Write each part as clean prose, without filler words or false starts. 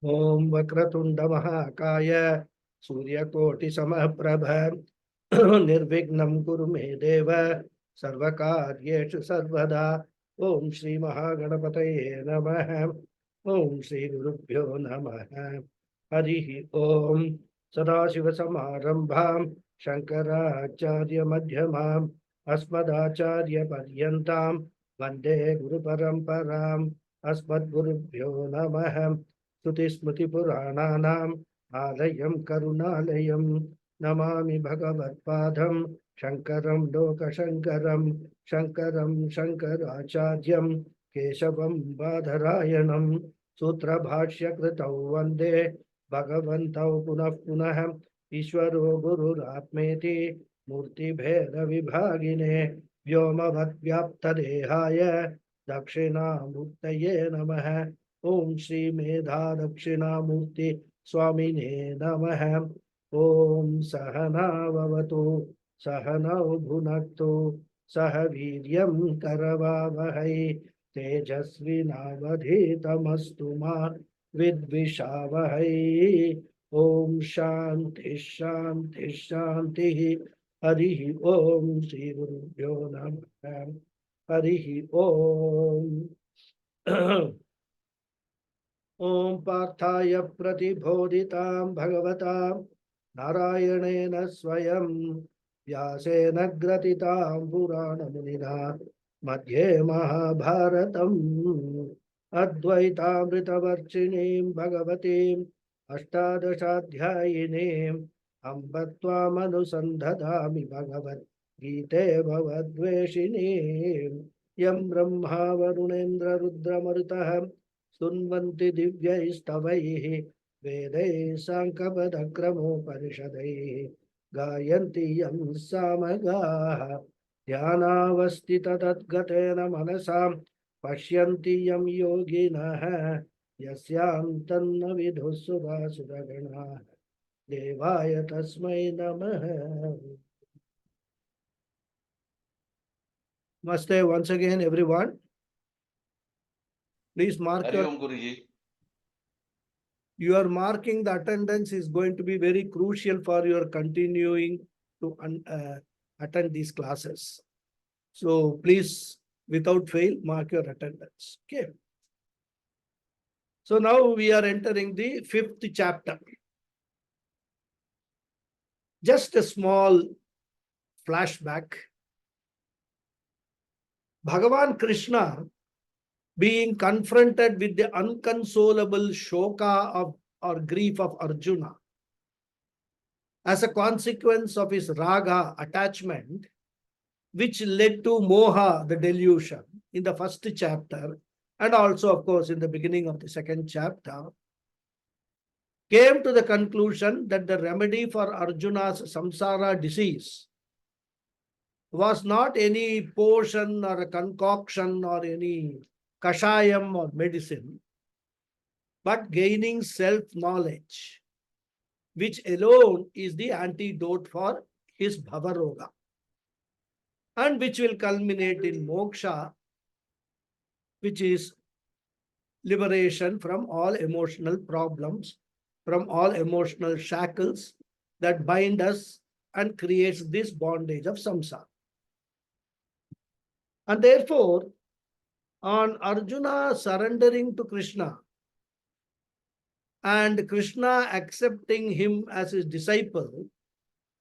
Om Vakratunda Mahakaya Suryakoti Samaprabha Nirvignam Kuru Me Deva Sarvakaryeshu Sarvada Om Shri Mahaganapataye Namaha Om Shri Gurubhyo Namaha Harihi Om Sadashiva Samarambham Shankaracharya Madhyamam Asmadacharya Paryantam Vande Guru Paramparam Asmad Gurubhyo Namaha Shruti Smriti Purananam Alayam Karunalayam Namami Bhagavad Padam Shankaram Loka Shankaram Shankaram Shankaracharyam Keshavam Badharayanam Sutra Bhashya Kritau Vande Bhagavantau Punah Punah Ishwaro Guru Ratmeti Murti Bheda Vibhagine Vyoma Vyapta Dehaya Dakshina Murtaye Namaha Om Shri Medha Dakshinamurti Swamine Namaha Om Sahana Vavatu Sahana Bhunaktu Sahaviryam Karavavahai Tejasvi Navadhitamastu Ma Vidvishavahai Om Shanti Shanti Shanti Harihi Om Shri Gurubhyo Namaha Harihi Om Om Parthaya Pratibodhitam Bhagavatam Narayanena Swayam Vyasena Gratitam Purana Munina Madhye Mahabharatam Advaitamritavarchinim Bhagavatim Ashtadashadhyayinim Ambatvam Anusandhadami Bhagavat Gite Bhavadveshinim Yam Brahma Varunendra Rudra Marutaham Sunvanti Divyaistavaihi Vedai Sankapadakramo Parishadaihi Gayanti Yam Samagaha Dhyanavastita Tatgatena Manasam Pashyanti Yam Yoginaha Yasyam Tanna Vidhusudha Sudagana Devaya Tasmai Namaha. Namaste once again, everyone. Please mark your marking the attendance is going to be very crucial for your continuing to attend these classes. So please, without fail, mark your attendance. Okay. So now we are entering the 5th chapter. Just a small flashback. Bhagavan Krishna, being confronted with the unconsolable shoka of or grief of Arjuna, as a consequence of his raga attachment, which led to moha, the delusion, in the 1st chapter, and also, of course, in the beginning of the 2nd chapter, came to the conclusion that the remedy for Arjuna's samsara disease was not any potion or a concoction or any kashayam or medicine, but gaining self-knowledge, which alone is the antidote for his bhavaroga, and which will culminate in moksha, which is liberation from all emotional problems, from all emotional shackles that bind us and creates this bondage of samsara. And therefore, on Arjuna surrendering to Krishna and Krishna accepting him as his disciple,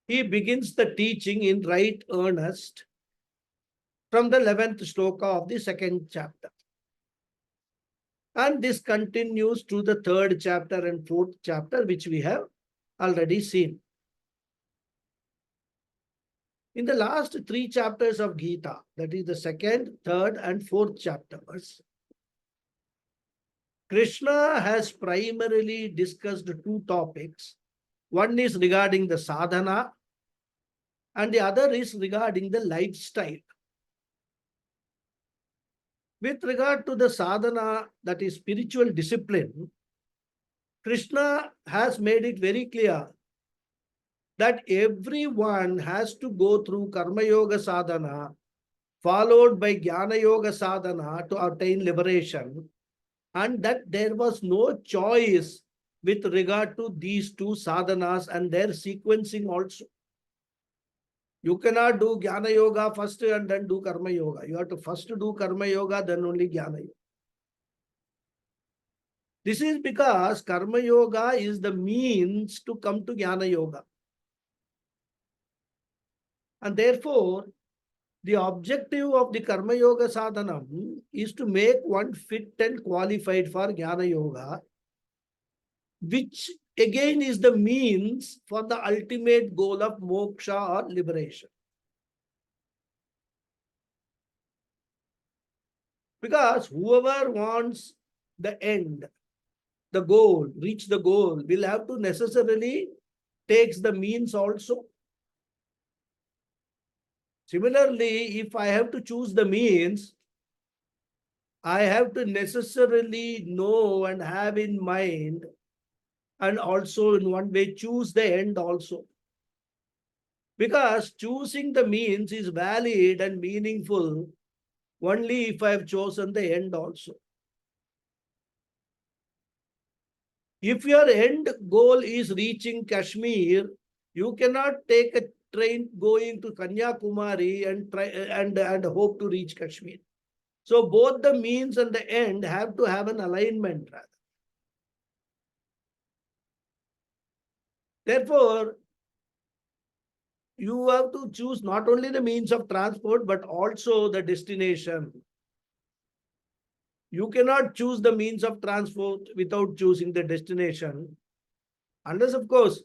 he begins the teaching in right earnest from the 11th shloka of the 2nd chapter. And this continues to the 3rd chapter and 4th chapter, which we have already seen. In the last 3 chapters of Gita, that is the 2nd, 3rd, and 4th chapters, Krishna has primarily discussed 2 topics. One is regarding the sadhana, and the other is regarding the lifestyle. With regard to the sadhana, that is spiritual discipline, Krishna has made it very clear that everyone has to go through Karma Yoga sadhana, followed by Jnana Yoga sadhana to attain liberation, and that there was no choice with regard to these two sadhanas and their sequencing also. You cannot do Jnana Yoga first and then do Karma Yoga. You have to first do Karma Yoga, then only Jnana Yoga. This is because Karma Yoga is the means to come to Jnana Yoga. And therefore, the objective of the Karma Yoga sadhanam is to make one fit and qualified for Jnana Yoga, which again is the means for the ultimate goal of moksha or liberation. Because whoever wants the end, the goal, reach the goal, will have to necessarily takes the means also. Similarly, if I have to choose the means, I have to necessarily know and have in mind, and also in one way choose the end also. Because choosing the means is valid and meaningful only if I have chosen the end also. If your end goal is reaching Kashmir, you cannot take a train going to Kanyakumari and try and hope to reach Kashmir. So both the means and the end have to have an alignment rather. Therefore, you have to choose not only the means of transport but also the destination. You cannot choose the means of transport without choosing the destination. Unless, of course,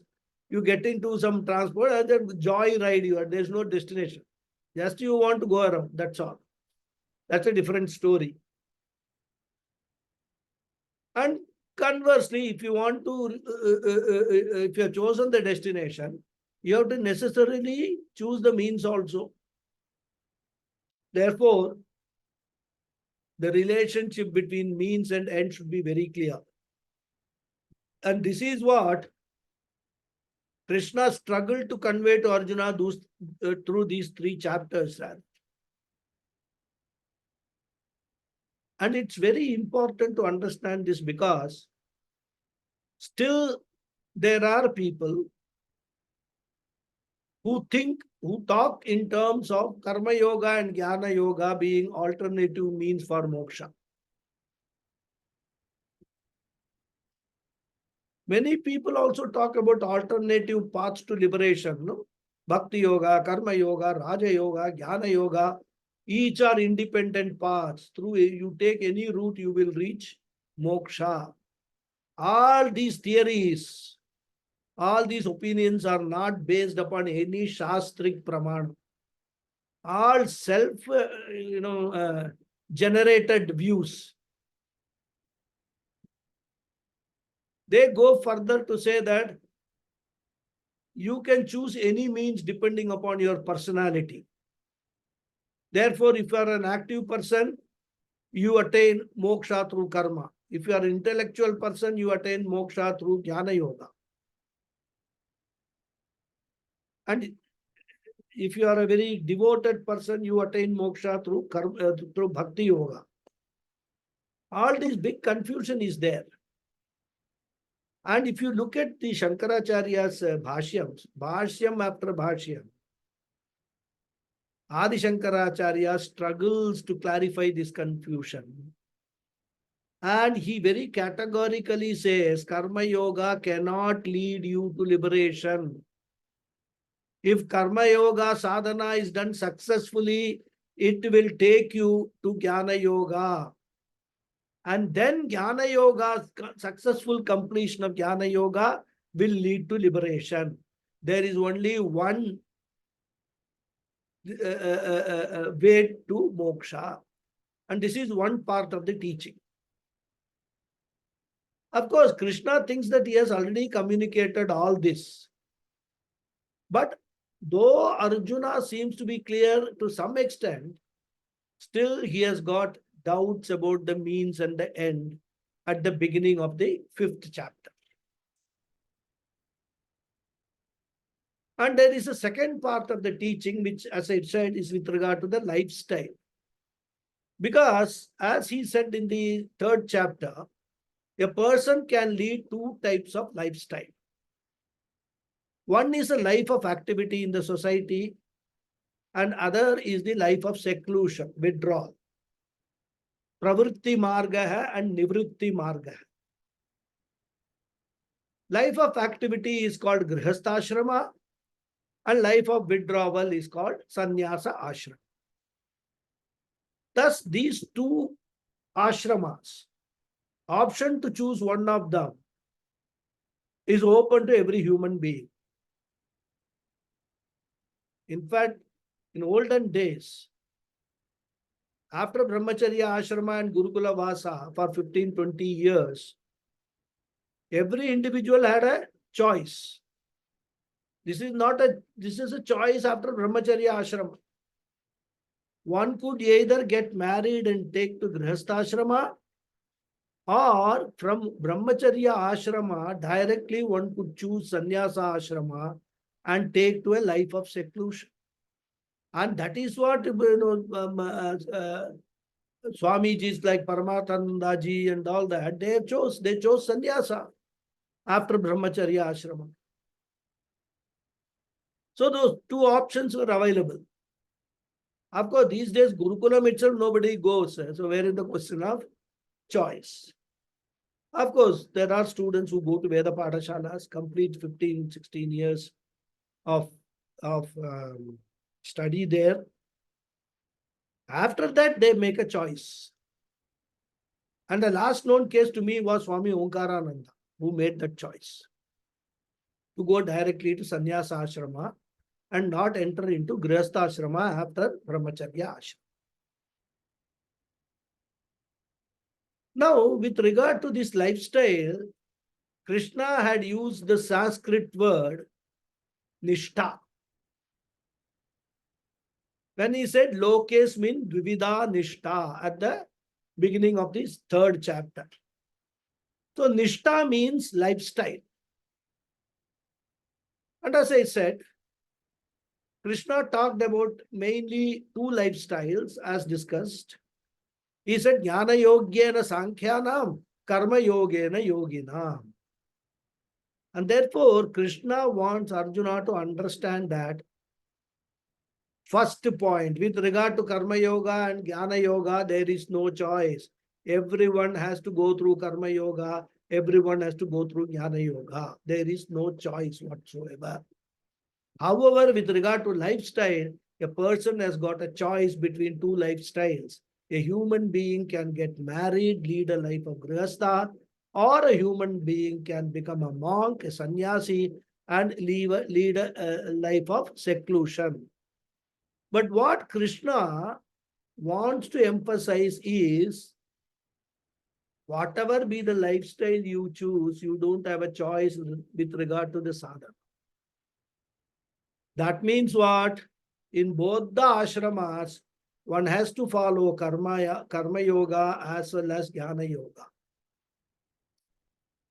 you get into some transport and then joy ride you, there's no destination. Just you want to go around, that's all. That's a different story. And conversely, if you want to, if you have chosen the destination, you have to necessarily choose the means also. Therefore, the relationship between means and end should be very clear. And this is what Krishna struggled to convey to Arjuna through these 3 chapters. And it's very important to understand this because still there are people who talk in terms of Karma Yoga and Jnana Yoga being alternative means for moksha. Many people also talk about alternative paths to liberation. No? Bhakti Yoga, Karma Yoga, Raja Yoga, Jnana Yoga, each are independent paths. Through you take any route, you will reach moksha. All these theories, all these opinions are not based upon any shastric pramana. All self, generated views. They go further to say that you can choose any means depending upon your personality. Therefore, if you are an active person, you attain moksha through karma. If you are an intellectual person, you attain moksha through jnana yoga. And if you are a very devoted person, you attain moksha through through bhakti yoga. All this big confusion is there. And if you look at the Shankaracharya's bhashyams, bhashyam after bhashyam, Adi Shankaracharya struggles to clarify this confusion. And he very categorically says, Karma Yoga cannot lead you to liberation. If Karma Yoga sadhana is done successfully, it will take you to Jnana Yoga. And then Jnana Yoga, successful completion of Jnana Yoga will lead to liberation. There is only one way to moksha. And this is one part of the teaching. Of course, Krishna thinks that he has already communicated all this. But though Arjuna seems to be clear to some extent, still he has got doubts about the means and the end at the beginning of the 5th chapter. And there is a second part of the teaching, which, as I said, is with regard to the lifestyle. Because, as he said in the 3rd chapter, A person can lead two types of lifestyle. One is a life of activity in the society, and other is the life of seclusion, withdrawal. Pravritti marga hai and nivritti marga hai. Life of activity is called grihastha and life of withdrawal is called sannyasa ashrama. Thus, these two ashramas, option to choose one of them is open to every human being. In fact, in olden days, after Brahmacharya Ashrama and Gurukula Vasa for 15-20 years, every individual had a choice. This is a choice after Brahmacharya Ashrama. One could either get married and take to Grihastha Ashrama, or from Brahmacharya Ashrama, directly one could choose Sannyasa Ashrama and take to a life of seclusion. And that is what Swamijis like Paramahanandaji and all that, they chose sannyasa after Brahmacharya Ashrama. So those two options were available. Of course, these days, Gurukulam itself, nobody goes. So where is the question of choice? Of course, there are students who go to Veda Padashalas, complete 15, 16 years of study there. After that, they make a choice. And the last known case to me was Swami Omkarananda, who made that choice to go directly to Sannyasa Ashrama and not enter into Grihastha Ashrama after Brahmacharya Ashrama. Now, with regard to this lifestyle, Krishna had used the Sanskrit word Nishtha. When he said Lokes mean Dvivida Nishtha at the beginning of this third chapter. So Nishtha means lifestyle. And as I said, Krishna talked about mainly two lifestyles as discussed. He said Jnana Yogyena Sankhyanam, Karma Yogena Yoginam. And therefore, Krishna wants Arjuna to understand that first point, with regard to Karma Yoga and Jnana Yoga, there is no choice. Everyone has to go through Karma Yoga. Everyone has to go through Jnana Yoga. There is no choice whatsoever. However, with regard to lifestyle, a person has got a choice between two lifestyles. A human being can get married, lead a life of grihastha, or a human being can become a monk, a sannyasi, and lead a life of seclusion. But what Krishna wants to emphasize is, whatever be the lifestyle you choose, you don't have a choice with regard to the sadhana. That means what? In both the ashramas, one has to follow karma yoga as well as jnana yoga.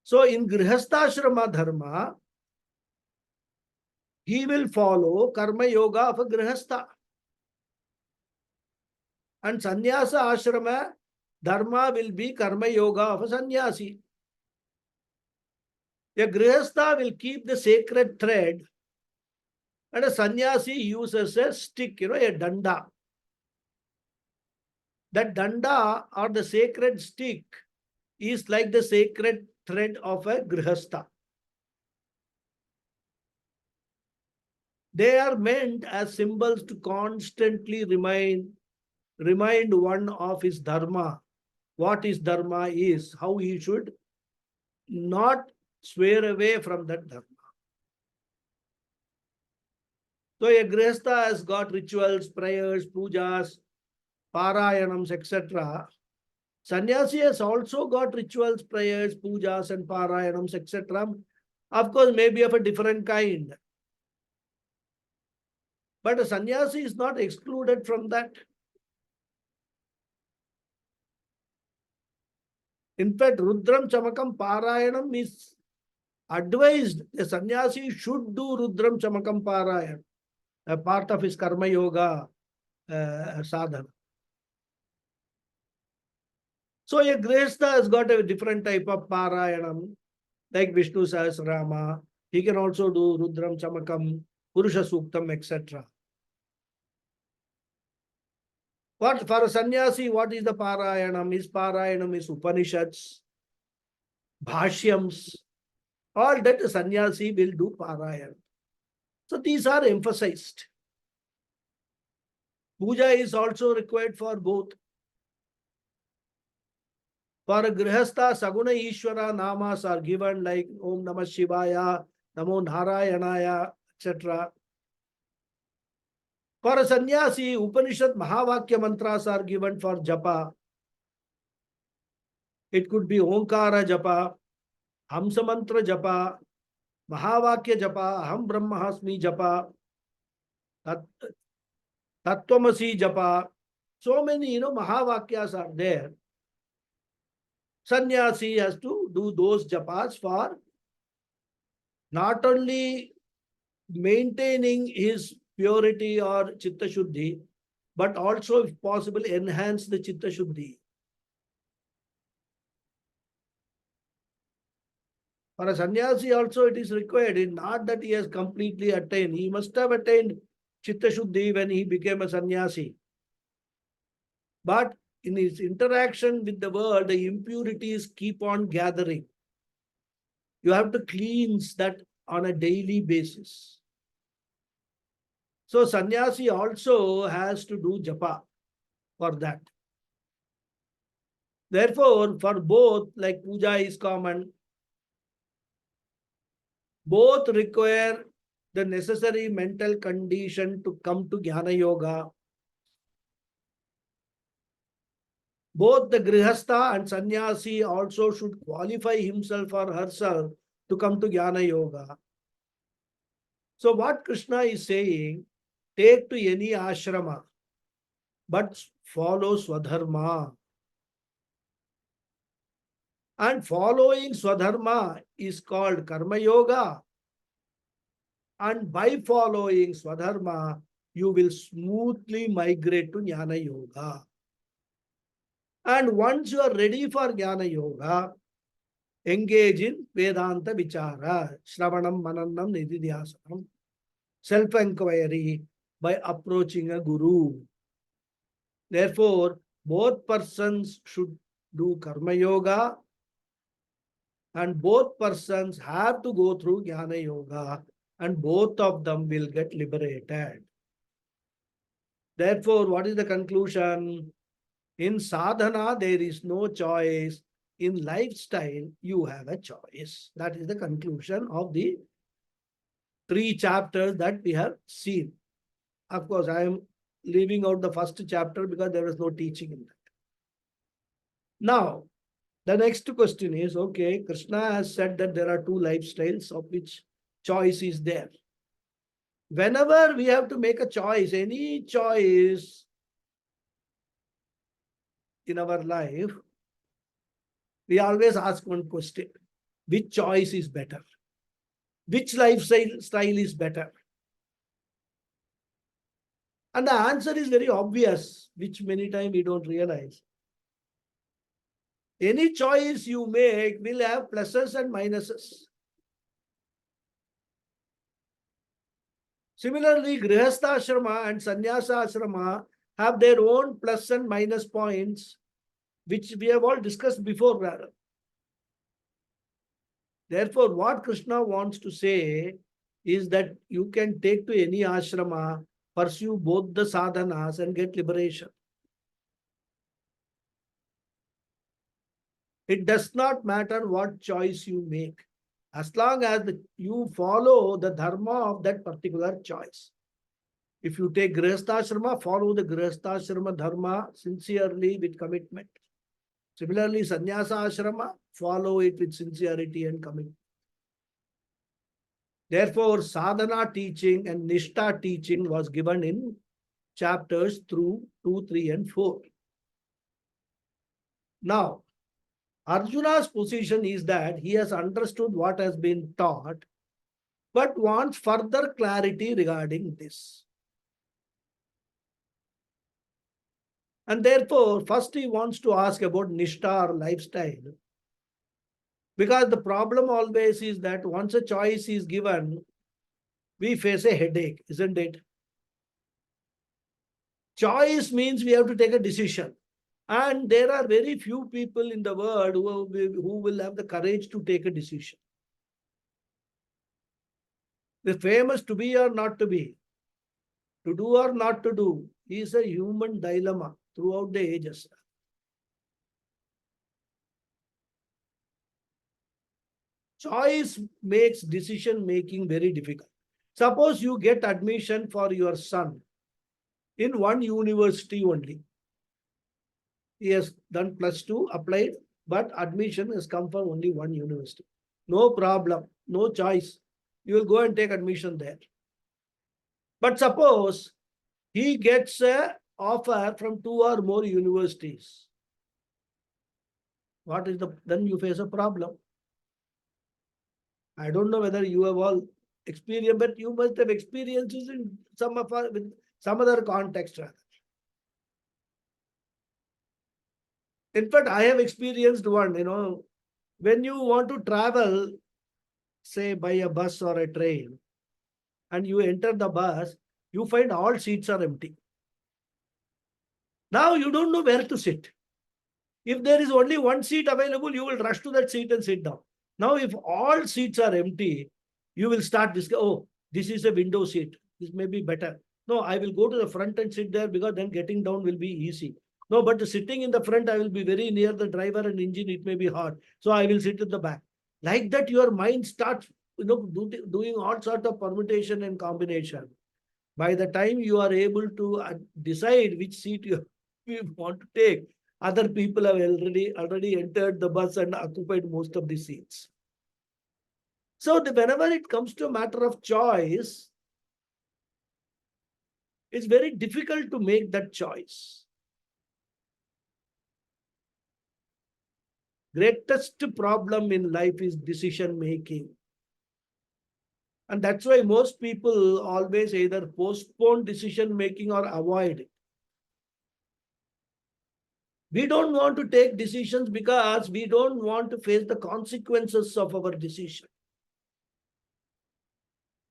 So in grihastha dharma, he will follow karma yoga of a grihastha. And sannyasa ashrama dharma will be karma yoga of a sannyasi. A grihastha will keep the sacred thread, and a sannyasi uses a stick, a danda. That danda or the sacred stick is like the sacred thread of a grihastha. They are meant as symbols to constantly remind one of his dharma. What his dharma is, how he should not swear away from that dharma. So a grihastha has got rituals, prayers, pujas, parayanams, etc. Sannyasi has also got rituals, prayers, pujas, and parayanams, etc. Of course, maybe of a different kind. But a sannyasi is not excluded from that. In fact, Rudram Chamakam Parayanam is advised. A sannyasi should do Rudram Chamakam Parayan, a part of his karma yoga sadhana. So a Grihastha has got a different type of Parayanam, like Vishnu Sahasrama. He can also do Rudram Chamakam, Purusha Suktam, etc. What for a sannyasi, what is the Parayanam? His Parayanam is Upanishads, Bhashyams, all that a sannyasi will do Parayan. So these are emphasized. Puja is also required for both. For a Grihastha, Saguna Ishwara namas are given like Om Namah Shivaya, Namo Narayanaya, etc. For a sannyasi, Upanishad Mahavakya mantras are given for japa. It could be Omkara japa, Hamsa mantra japa, Mahavakya japa, Aham Brahmasmi japa, Tattvamasi japa. So many, Mahavakyas are there. Sannyasi has to do those japas for not only maintaining his purity or chitta shuddhi, but also, if possible, enhance the chitta shuddhi. For a sannyasi also it is required, not that he has completely attained. He must have attained chitta shuddhi when he became a sannyasi. But in his interaction with the world, the impurities keep on gathering. You have to cleanse that on a daily basis. So sannyasi also has to do japa for that. Therefore, for both, like puja is common, both require the necessary mental condition to come to Jnana Yoga. Both the Grihastha and Sannyasi also should qualify himself or herself to come to Jnana Yoga. So what Krishna is saying, take to any ashrama, but follow Swadharma. And following Swadharma is called Karma Yoga. And by following Swadharma, you will smoothly migrate to Jnana Yoga. And once you are ready for Jnana Yoga, engage in Vedanta Vichara, Shravanam, Mananam, Nididhyasanam, self-inquiry by approaching a guru. Therefore, both persons should do Karma Yoga and both persons have to go through Jnana Yoga and both of them will get liberated. Therefore, what is the conclusion? In sadhana, there is no choice. In lifestyle, you have a choice. That is the conclusion of the 3 chapters that we have seen. Of course, I am leaving out the first chapter because there was no teaching in that. Now, the next question is, okay, Krishna has said that there are 2 lifestyles of which choice is there. Whenever we have to make a choice, any choice in our life, we always ask one question: which choice is better? Which lifestyle is better? And the answer is very obvious, which many times we don't realize. Any choice you make will have pluses and minuses. Similarly, Grihastha Ashrama and Sannyasa Ashrama have their own plus and minus points, which we have all discussed before rather. Therefore, what Krishna wants to say is that you can take to any ashrama, pursue both the sadhanas and get liberation. It does not matter what choice you make, as long as you follow the dharma of that particular choice. If you take Grihastha follow the Grihastha dharma sincerely with commitment. Similarly, Sannyasa Ashrama, follow it with sincerity and commitment. Therefore, sadhana teaching and nishtha teaching was given in chapters through 2, 3, and 4. Now, Arjuna's position is that he has understood what has been taught, but wants further clarity regarding this. And therefore, first he wants to ask about Nishta or lifestyle. Because the problem always is that once a choice is given, we face a headache, isn't it? Choice means we have to take a decision. And there are very few people in the world who will have the courage to take a decision. The famous to be or not to be, to do or not to do, is a human dilemma throughout the ages. Choice makes decision making very difficult. Suppose you get admission for your son in one university only. He has done +2, applied, but admission has come for only one university. No problem, no choice. You will go and take admission there. But suppose he gets an offer from 2 or more universities. Then you face a problem. I don't know whether you have all experienced, but you must have experiences in with some other context. In fact, I have experienced one, when you want to travel, say by a bus or a train, and you enter the bus, you find all seats are empty. Now you don't know where to sit. If there is only one seat available, you will rush to that seat and sit down. Now, if all seats are empty, you will start discussing, oh, this is a window seat. This may be better. No, I will go to the front and sit there because then getting down will be easy. No, but sitting in the front, I will be very near the driver and engine. It may be hard. So I will sit at the back. Like that, your mind starts, doing all sort of permutation and combination. By the time you are able to decide which seat you want to take, other people have already entered the bus and occupied most of the seats. So whenever it comes to a matter of choice, it's very difficult to make that choice. Greatest problem in life is decision making. And that's why most people always either postpone decision making or avoid it. We don't want to take decisions because we don't want to face the consequences of our decision.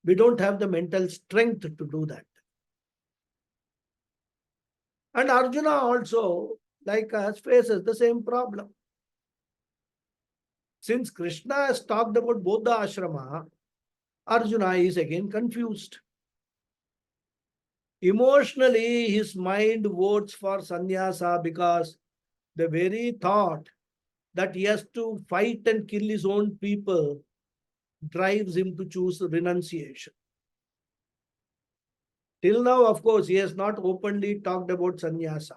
We don't have the mental strength to do that. And Arjuna also, like us, faces the same problem. Since Krishna has talked about both the ashrama, Arjuna is again confused. Emotionally, his mind votes for sannyasa because the very thought that he has to fight and kill his own people drives him to choose renunciation. Till now, of course, he has not openly talked about sannyasa.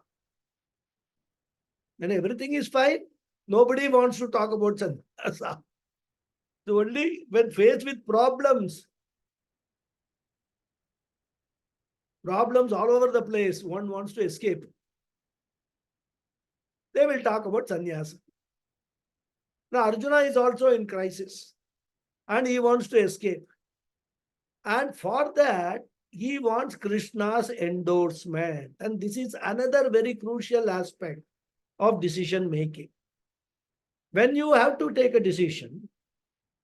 When everything is fine, nobody wants to talk about sannyasa. So only when faced with problems all over the place, one wants to escape. They will talk about sannyasa. Now, Arjuna is also in crisis and he wants to escape. And for that, he wants Krishna's endorsement. And this is another very crucial aspect of decision making. When you have to take a decision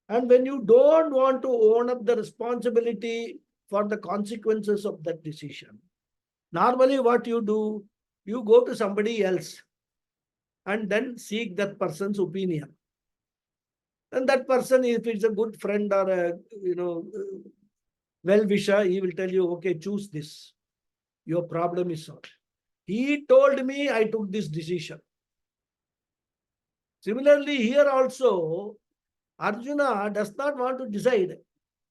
and when you don't want to own up the responsibility for the consequences of that decision, normally what you do, you go to somebody else and then seek that person's opinion. And that person, if it's a good friend or a well-wisher, he will tell you, okay, choose this. Your problem is solved. He told me, I took this decision. Similarly, here also, Arjuna does not want to decide.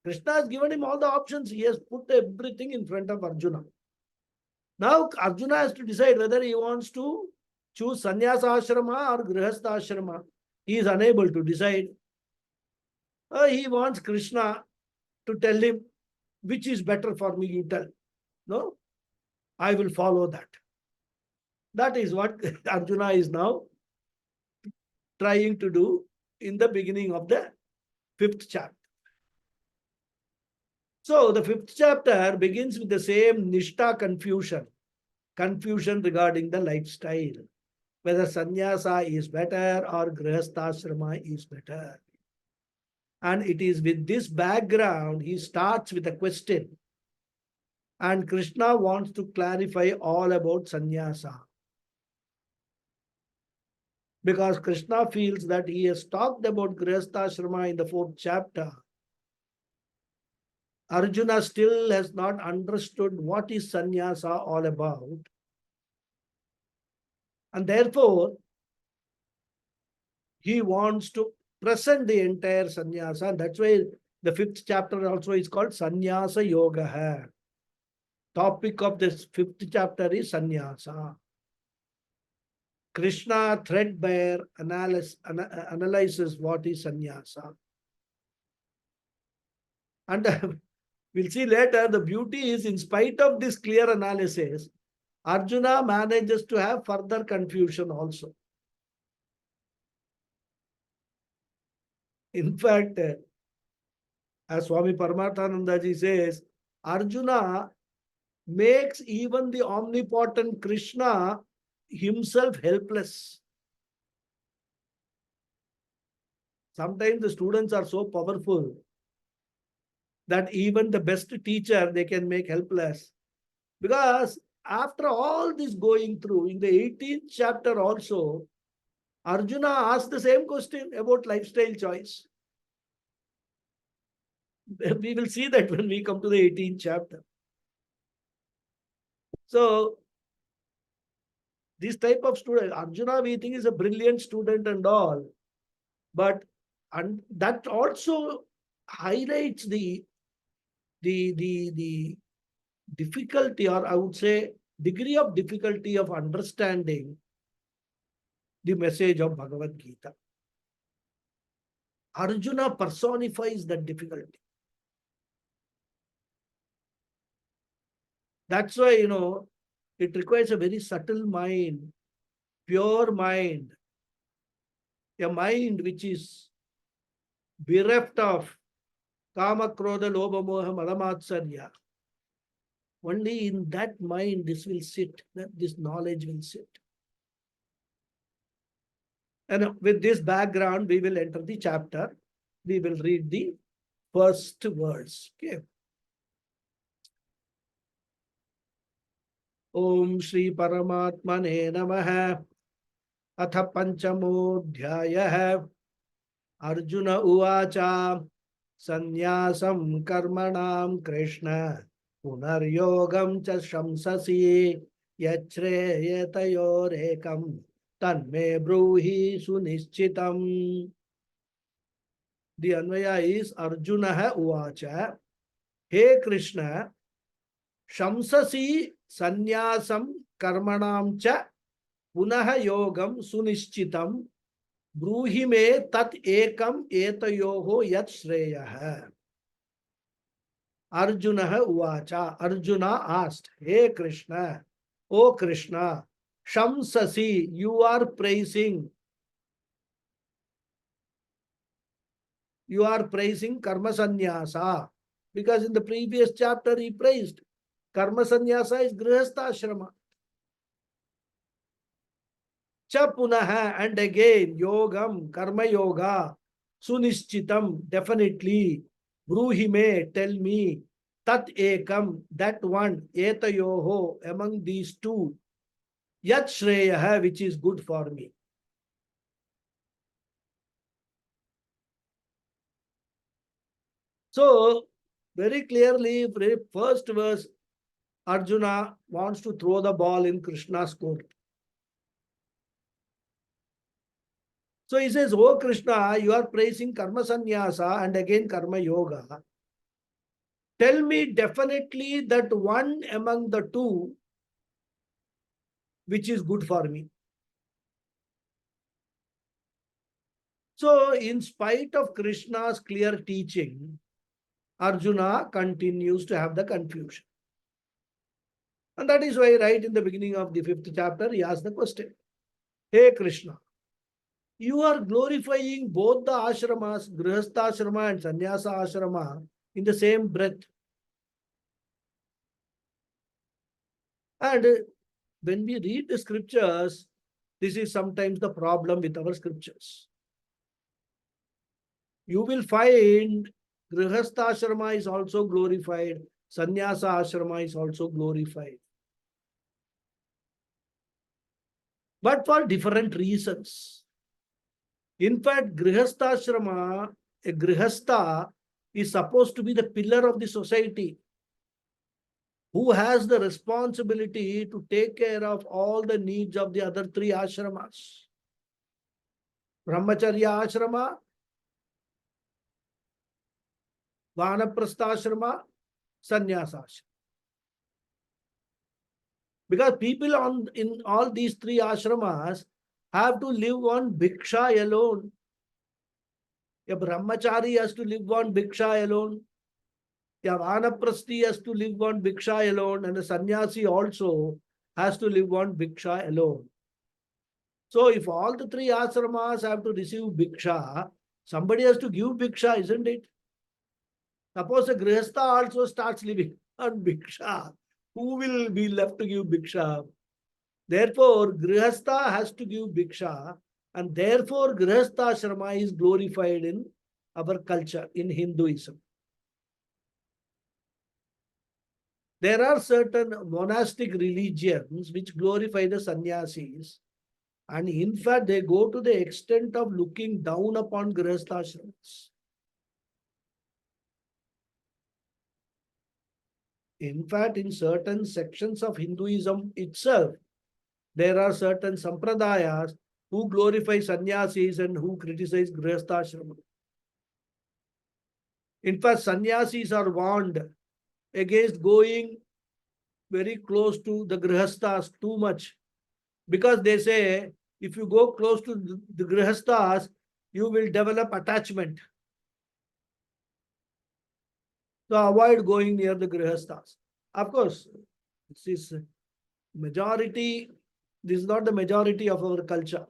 Krishna has given him all the options. He has put everything in front of Arjuna. Now, Arjuna has to decide whether he wants to choose sannyasa ashrama or grihastha ashrama. He is unable to decide. He wants Krishna to tell him which is better for me, you tell. No, I will follow that. That is what Arjuna is now trying to do in the beginning of the 5th chapter. So the 5th chapter begins with the same Nishta confusion. confusion regarding the lifestyle, whether sannyasa is better or grihasthashrama is better. And it is with this background, he starts with a question. And Krishna wants to clarify all about sannyasa. Because Krishna feels that he has talked about grihasthashrama in the 4th chapter. Arjuna still has not understood what is sannyasa all about. And therefore, he wants to present the entire sannyasa. And that's why the 5th chapter also is called Sannyasa Yoga. Topic of this 5th chapter is sannyasa. Krishna threadbare analyzes what is sannyasa. And we'll see later, the beauty is, in spite of this clear analysis, Arjuna manages to have further confusion also. In fact, as Swami Paramarthanandaji says, Arjuna makes even the omnipotent Krishna himself helpless. Sometimes the students are so powerful that even the best teacher they can make helpless. Because after all this going through, in the 18th chapter also, Arjuna asked the same question about lifestyle choice. We will see that when we come to the 18th chapter. So, this type of student, Arjuna, we think is a brilliant student and all, but and that also highlights the difficulty, or I would say degree of difficulty of understanding the message of Bhagavad Gita. Arjuna personifies that difficulty. That's why, it requires a very subtle mind, pure mind, a mind which is bereft of kama, krodha, lobha, moha, madamatsarya. Only in that mind this will sit, this knowledge will sit. And with this background, we will enter the chapter. We will read the first words. Okay. Om Shri Paramatmane Namaha. Atha Panchamodhyayah. Arjuna Uvacha. Sannyasam Karmanam Krishna. Punaryogam cha shamsasi. Yachreyetayorekam. Tanme bruhi sunischitam. The Anvaya is Arjuna Uvacha. He Krishna, Shamsasi Sannyasam Karmanam cha Punaha Yogam Sunischitam Bruhime Tat Ekam Etayoho Yat Shreyaha. Arjuna Uvacha. Arjuna asked, Hey Krishna, O Krishna, Shamsasi, you are praising. You are praising Karma Sannyasa. Because in the previous chapter he praised Karma Sannyasa is Grihastha Ashrama. Cha Punaha, and again Yogam, Karma Yoga, Sunischitam, definitely. Bruhime, tell me. Tat Ekam, that one, Etayoho, among these two. Yat Shreyaha, which is good for me. So, very clearly, very first verse, Arjuna wants to throw the ball in Krishna's court. So he says, Oh Krishna, you are praising Karma Sannyasa and again Karma Yoga. Tell me definitely that one among the two which is good for me. So, in spite of Krishna's clear teaching, Arjuna continues to have the confusion. And that is why right in the beginning of the 5th chapter, he asked the question, Hey Krishna, you are glorifying both the ashramas, Grihastha Ashrama and Sannyasa Ashrama, in the same breath. And when we read the scriptures, this is sometimes the problem with our scriptures. You will find Grihastha ashrama is also glorified, Sannyasa ashrama is also glorified, but for different reasons. In fact, Grihastha ashrama, a Grihastha is supposed to be the pillar of the society who has the responsibility to take care of all the needs of the other three ashramas. Brahmacharya ashrama, Vanaprastha ashrama, Sannyasa ashrama. Because people in all these three ashramas have to live on bhiksha alone. A brahmachari has to live on bhiksha alone. A vanaprasthi has to live on bhiksha alone, and a sannyasi also has to live on bhiksha alone. So if all the three ashramas have to receive bhiksha, somebody has to give bhiksha, isn't it? Suppose a grihastha also starts living on bhiksha. Who will be left to give bhiksha? Therefore, grihastha has to give bhiksha, and therefore grihastha ashrama is glorified in our culture, in Hinduism. There are certain monastic religions which glorify the sannyasis, and in fact, they go to the extent of looking down upon grihastha ashramas. In fact, in certain sections of Hinduism itself, there are certain sampradayas who glorify sannyasis and who criticize grihastha ashrama. In fact, sannyasis are warned against going very close to the grihasthas too much, because they say if you go close to the grihasthas, you will develop attachment. So avoid going near the grihasthas. Of course, this is majority. This is not the majority of our culture.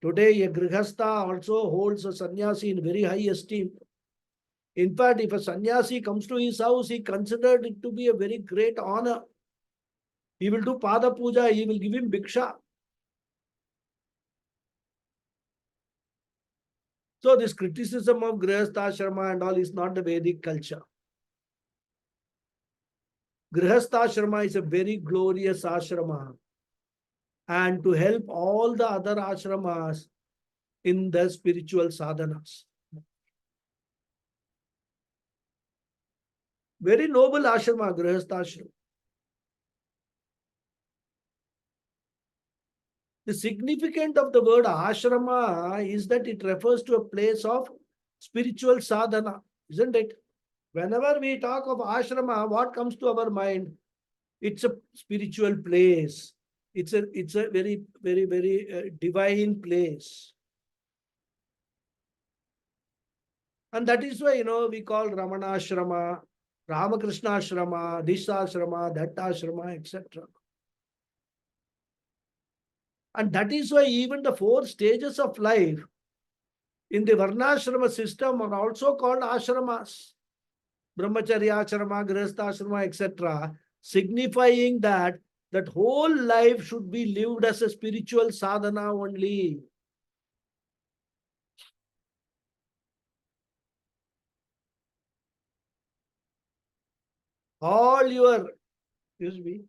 Today, a grihastha also holds a sannyasi in very high esteem. In fact, if a sannyasi comes to his house, he considered it to be a very great honor. He will do pada puja, he will give him bhiksha. So this criticism of grihastha ashrama and all is not the Vedic culture. Grihastha ashrama is a very glorious ashrama, and to help all the other ashramas in the spiritual sadhanas. Very noble ashrama, grihastha ashrama. The significance of the word ashrama is that it refers to a place of spiritual sadhana, isn't it? Whenever we talk of ashrama, what comes to our mind? It's a spiritual place. It's a very, very, very divine place. And that is why, we call Ramana ashrama, Ramakrishna ashrama, this ashrama, that ashrama, etc. And that is why even the 4 stages of life in the Varnashrama system are also called ashramas. Brahmacharya ashrama, Grihastha ashrama, etc. Signifying that whole life should be lived as a spiritual sadhana only. All your, excuse me,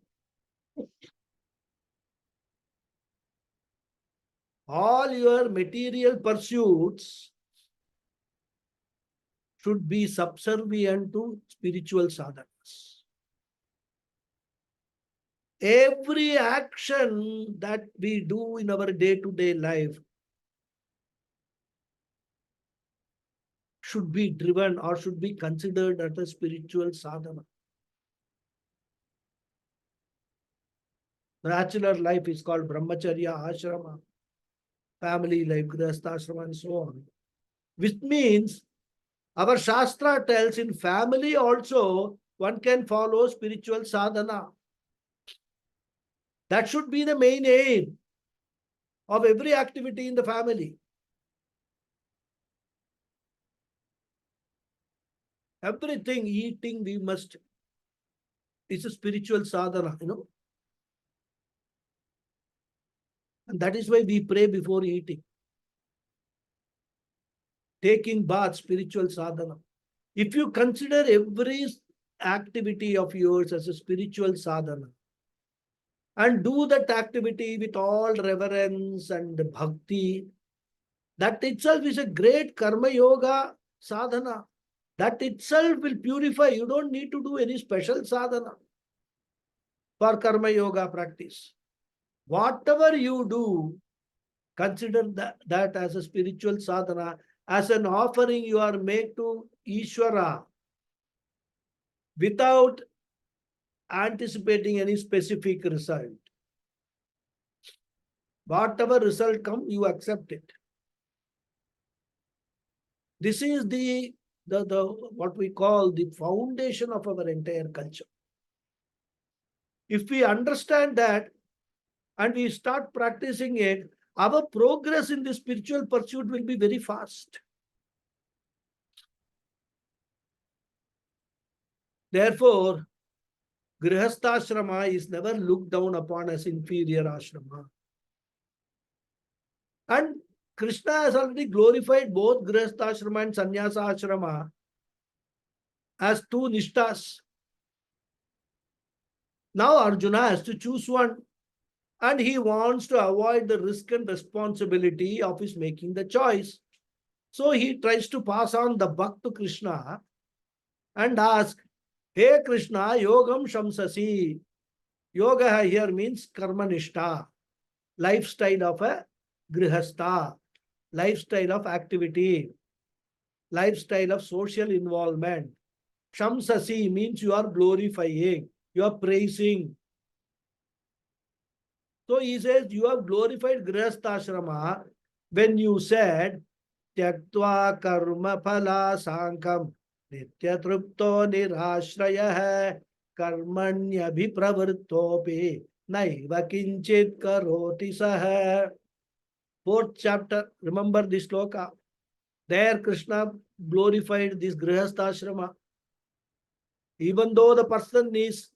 all your material pursuits should be subservient to spiritual sadhanas. Every action that we do in our day-to-day life should be driven or should be considered as a spiritual sadhana. Bachelor life is called brahmacharya ashrama, family life, grihastha ashrama, and so on. Which means our Shastra tells in family also one can follow spiritual sadhana. That should be the main aim of every activity in the family. Everything, eating, we must, it's a spiritual sadhana, That is why we pray before eating. Taking bath, spiritual sadhana. If you consider every activity of yours as a spiritual sadhana, and do that activity with all reverence and bhakti, that itself is a great karma yoga sadhana. That itself will purify. You don't need to do any special sadhana for karma yoga practice. Whatever you do, consider that as a spiritual sadhana, as an offering you are made to Ishvara without anticipating any specific result. Whatever result comes, you accept it. This is the what we call the foundation of our entire culture. If we understand that and we start practicing it, our progress in the spiritual pursuit will be very fast. Therefore, Grihastha is never looked down upon as inferior ashrama. And Krishna has already glorified both Grihastha and Sannyasa ashrama as two nishtas. Now Arjuna has to choose one. And he wants to avoid the risk and responsibility of his making the choice. So he tries to pass on the buck to Krishna and ask, Hey Krishna, yogam shamsasi. Yoga here means karmanishta, lifestyle of a grihastha, lifestyle of activity, lifestyle of social involvement. Shamsasi means you are glorifying, you are praising. So he says, you have glorified Grihastha when you said, Tyaktva karma phala sankam nitya trupto nirashraya karmanya bhipravrittopi naiva kinchit karoti saha. Fourth chapter, remember this sloka. There Krishna glorified this Grihastha. Even though the person is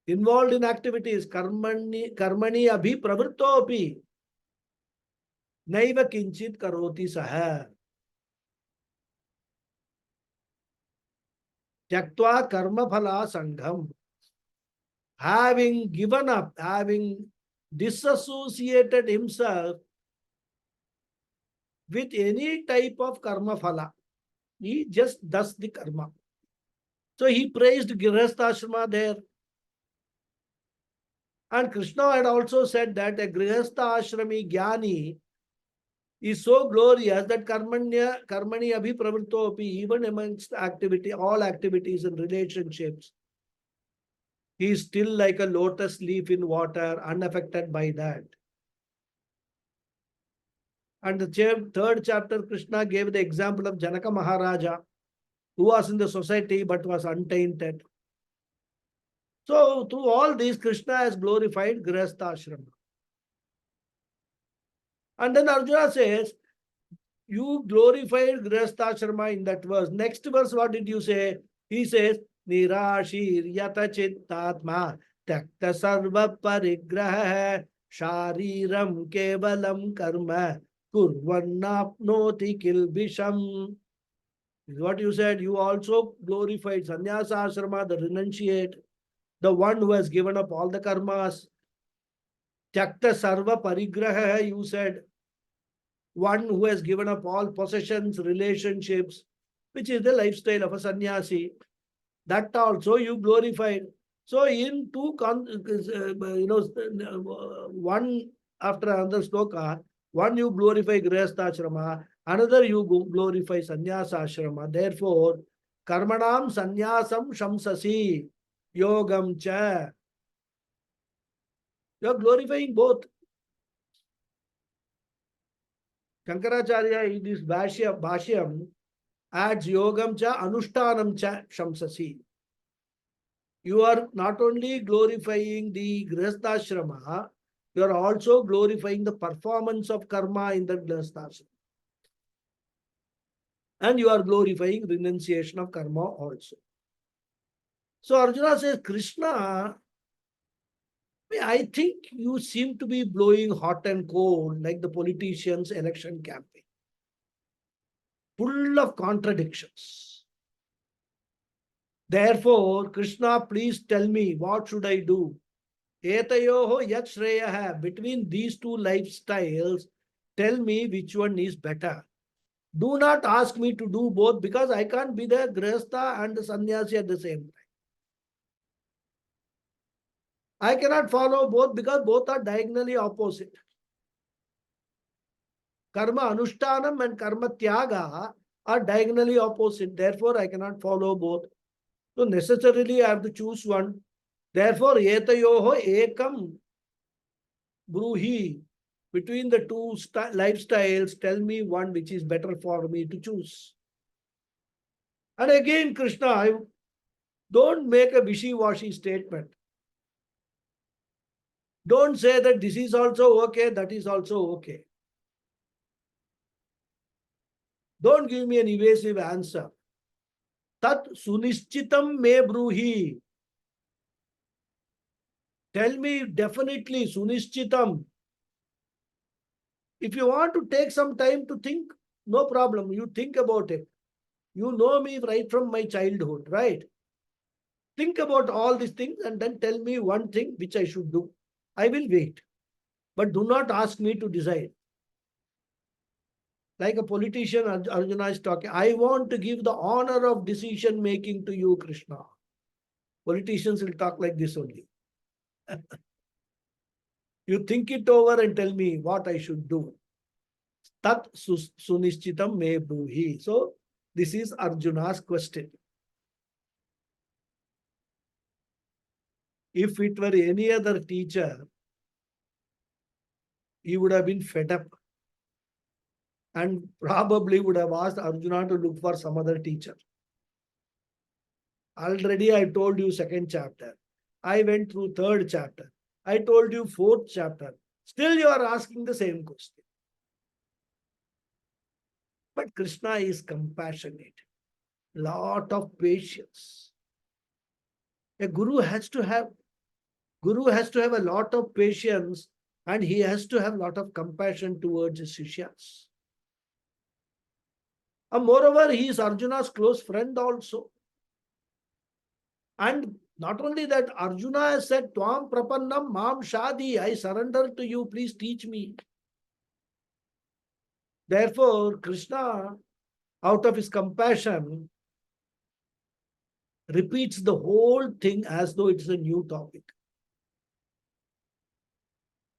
involved in activities, karmani abhi pravrittopi naiva kinchit karoti saha. Tyaktva karma phala sangham. Having given up, having disassociated himself with any type of karma phala, he just does the karma. So he praised Grihastha there. And Krishna had also said that a Grihastha ashrami jnani is so glorious that karmani abhi pravrittopi, even amongst activity, all activities and relationships, he is still like a lotus leaf in water, unaffected by that. And the third chapter, Krishna gave the example of Janaka Maharaja, who was in the society but was untainted. So through all these, Krishna has glorified Grihastha ashrama. And then Arjuna says, you glorified Grihastha ashrama in that verse. Next verse, what did you say? He says, Nirashir yata chittatma takta sarva parigraha shariram kevalam karma kurvannapnoti kilbisham. What you said, you also glorified sannyasa ashrama, the renunciate, the one who has given up all the karmas. Takta sarva parigraha, you said, one who has given up all possessions, relationships, which is the lifestyle of a sannyasi. That also you glorified. So in two, one after another sloka, one you glorify Grihastha ashrama, another you glorify sannyasa ashrama. Therefore, karmanam sannyasam shamsasi yogam cha. You are glorifying both. Shankaracharya in this Bhashyam adds yogam cha anushtanam cha shamsasi. You are not only glorifying the Grihastha ashrama, you are also glorifying the performance of karma in the Grihastha ashrama. And you are glorifying renunciation of karma also. So Arjuna says, Krishna I think you seem to be blowing hot and cold like the politicians' election campaign, full of contradictions. Therefore, Krishna, please tell me, what should I do? Etayoho yat shreyaha. Between these two lifestyles, tell me which one is better. Do not ask me to do both, because I can't be the grihastha and the sannyasi at the same time. I cannot follow both because both are diagonally opposite. Karma anushtanam and karma tyaga are diagonally opposite. Therefore, I cannot follow both. So necessarily I have to choose one. Therefore, etayoho ekam bruhi. Between the two lifestyles, tell me one which is better for me to choose. And again, Krishna, I don't make a wishy-washy statement. Don't say that this is also okay, that is also okay. Don't give me an evasive answer. Tat sunishchitam me bruhi. Tell me definitely, sunishchitam. If you want to take some time to think, no problem. You think about it. You know me right from my childhood, right? Think about all these things and then tell me one thing which I should do. I will wait. But do not ask me to decide. Like a politician, Arjuna is talking. I want to give the honor of decision making to you, Krishna. Politicians will talk like this only. You think it over and tell me what I should do. Tat sunishchitam me bruhi. So this is Arjuna's question. If it were any other teacher, he would have been fed up and probably would have asked Arjuna to look for some other teacher. Already I told you second chapter. I went through third chapter. I told you fourth chapter. Still you are asking the same question. But Krishna is compassionate. Lot of patience. A guru has to have a lot of patience, and he has to have a lot of compassion towards his sishyas. And moreover, he is Arjuna's close friend also. And not only that, Arjuna has said, Tvam prapannam mam shadi, I surrender to you, please teach me. Therefore, Krishna, out of his compassion, repeats the whole thing as though it's a new topic.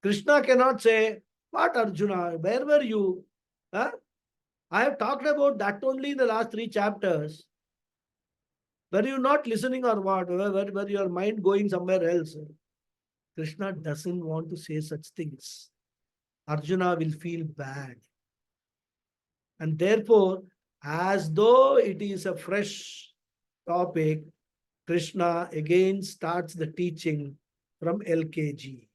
Krishna cannot say, what Arjuna, where were you? Huh? I have talked about that only in the last 3 chapters. Were you not listening or what? Were your mind going somewhere else? Krishna doesn't want to say such things. Arjuna will feel bad. And therefore, as though it is a fresh topic, Krishna again starts the teaching from LKG.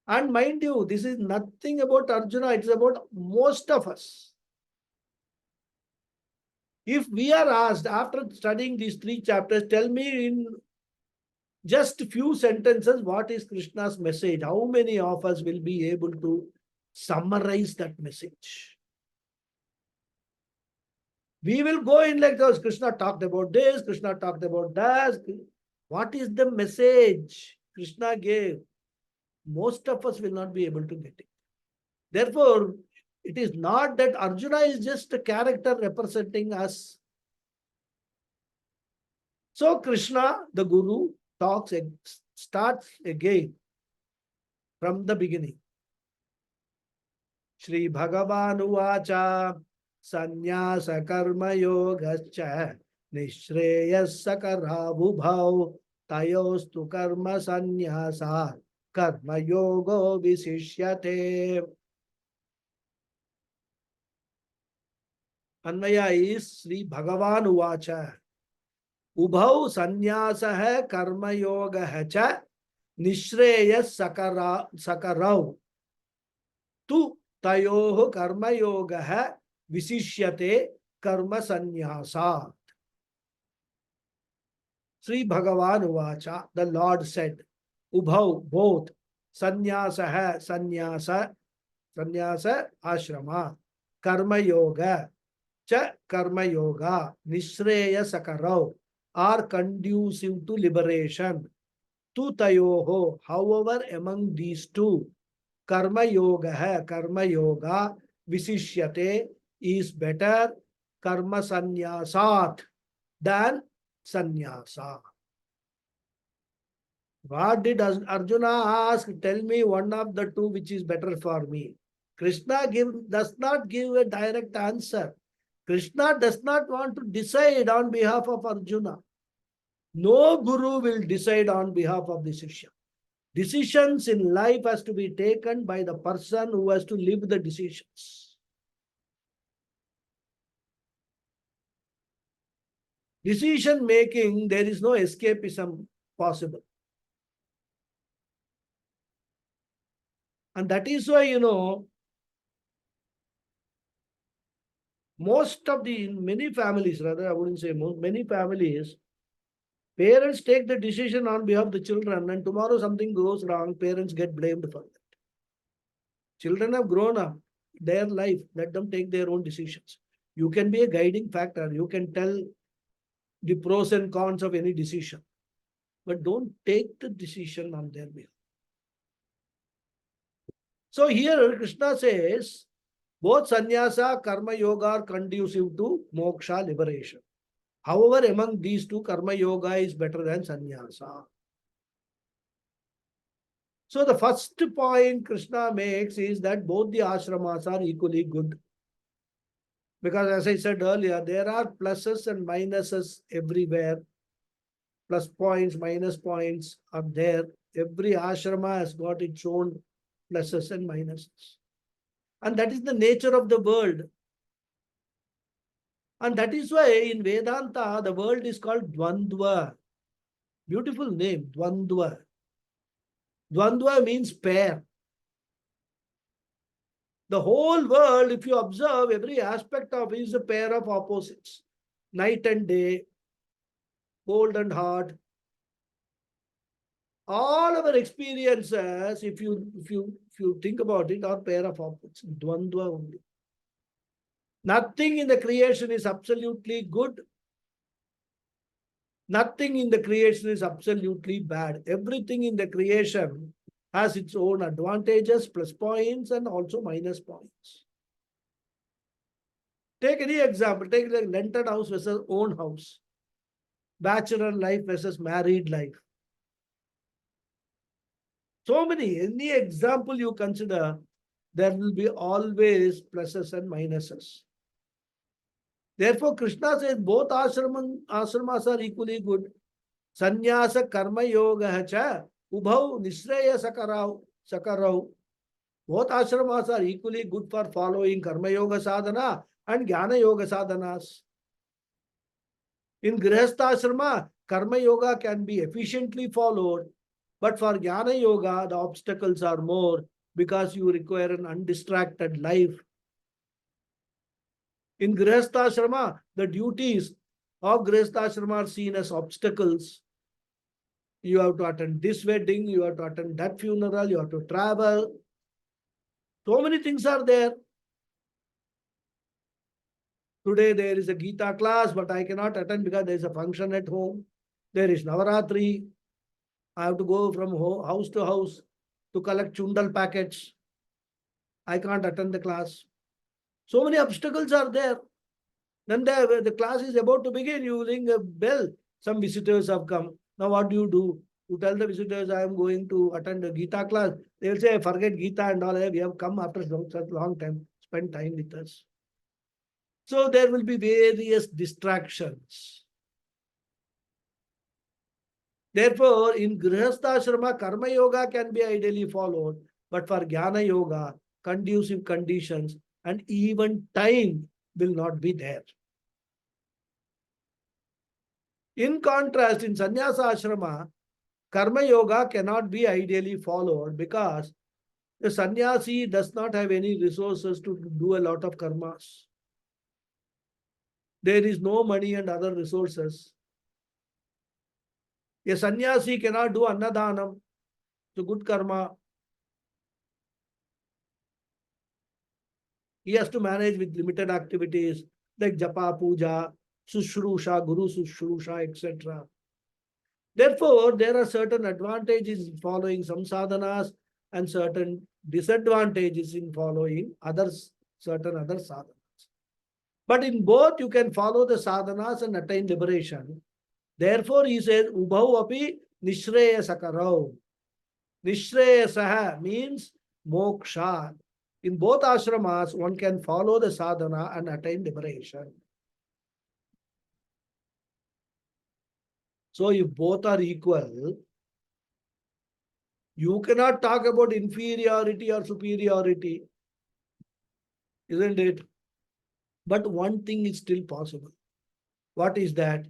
And mind you, this is nothing about Arjuna, it's about most of us. If we are asked after studying these 3 chapters, tell me in just few sentences what is Krishna's message, how many of us will be able to summarize that message? We will go in like this. Krishna talked about this, Krishna talked about that. What is the message Krishna gave? Most of us will not be able to get it. Therefore, it is not that Arjuna is just a character representing us. So Krishna, the Guru, starts again from the beginning. Shri Bhagavan Uvacha Sannyasa Karma Yogascha Nishreyas Sakara Bhubhav Tayostu Karma Sannyasa Karma Yogo Visishyate. Anvaya is Sri Bhagavan Uvacha. Ubhav sannyasa hai karma yoga hai cha nishreya sakarav tu tayoh karma yoga hai visishyate karma sannyasa. Sri Bhagavan Uvacha, the Lord said, Ubhau, both. Sannyasa hai, sannyasa ashrama. Karma yoga, cha karma yoga, nisreya sakarau, are conducive to liberation. Tu tayoho, however, among these two, karma yoga, visishyate, is better, karma sannyasat, than sannyasa. What did Arjuna ask? Tell me one of the two which is better for me. Krishna does not give a direct answer. Krishna does not want to decide on behalf of Arjuna. No guru will decide on behalf of the Shishya. Decisions in life has to be taken by the person who has to live the decisions. Decision making, there is no escapism possible. And that is why, most of the, in many families, rather, I wouldn't say most, many families, parents take the decision on behalf of the children, and tomorrow something goes wrong, parents get blamed for that. Children have grown up, their life, let them take their own decisions. You can be a guiding factor, you can tell the pros and cons of any decision, but don't take the decision on their behalf. So here Krishna says, both sannyasa, karma yoga are conducive to moksha, liberation. However, among these two, karma yoga is better than sannyasa. So the first point Krishna makes is that both the ashramas are equally good. Because as I said earlier, there are pluses and minuses everywhere. Plus points, minus points are there. Every ashrama has got its own pluses and minuses. And that is the nature of the world. And that is why in Vedanta, the world is called Dvandva. Beautiful name, Dvandva. Dvandva means pair. The whole world, if you observe, every aspect of it is a pair of opposites. Night and day, cold and hot. All our experiences, if you think about it, are pair of opposites. Dvandva only. Nothing in the creation is absolutely good. Nothing in the creation is absolutely bad. Everything in the creation has its own advantages, plus points, and also minus points. Take any example. Take the rented house versus own house. Bachelor life versus married life. So many, any example you consider, there will be always pluses and minuses. Therefore, Krishna says both ashramas are equally good. Sannyasa karma yoga cha ubhau nisreya sakarau. Both ashramas are equally good for following karma yoga sadhana and jnana yoga sadhanas. In grihastha ashrama, karma yoga can be efficiently followed, but for jnana yoga, the obstacles are more because you require an undistracted life. In grihastha ashrama, the duties of grihastha ashrama are seen as obstacles. You have to attend this wedding, you have to attend that funeral, you have to travel. So many things are there. Today there is a Gita class, but I cannot attend because there is a function at home. There is Navaratri. I have to go from house to house to collect chundal packets. I can't attend the class. So many obstacles are there. Then the class is about to begin. You ring a bell. Some visitors have come. Now what do? You tell the visitors, I am going to attend a Gita class. They will say, forget Gita and all. We have come after such a long time. Spend time with us. So there will be various distractions. Therefore, in Grihastha Ashrama, Karma Yoga can be ideally followed, but for Jnana Yoga, conducive conditions and even time will not be there. In contrast, in Sannyasa Ashrama, Karma Yoga cannot be ideally followed because the sannyasi does not have any resources to do a lot of karmas. There is no money and other resources. A sannyasi cannot do annadhanam. So good karma, he has to manage with limited activities like japa, puja, sushrusha, guru sushrusha, etc. Therefore, there are certain advantages in following some sadhanas and certain disadvantages in following others, certain other sadhanas. But in both, you can follow the sadhanas and attain liberation. Therefore, he says, Ubhau api nishreyasakarau. Nishreyasaha means moksha. In both ashramas, one can follow the sadhana and attain liberation. So, if both are equal, you cannot talk about inferiority or superiority, isn't it? But one thing is still possible. What is that?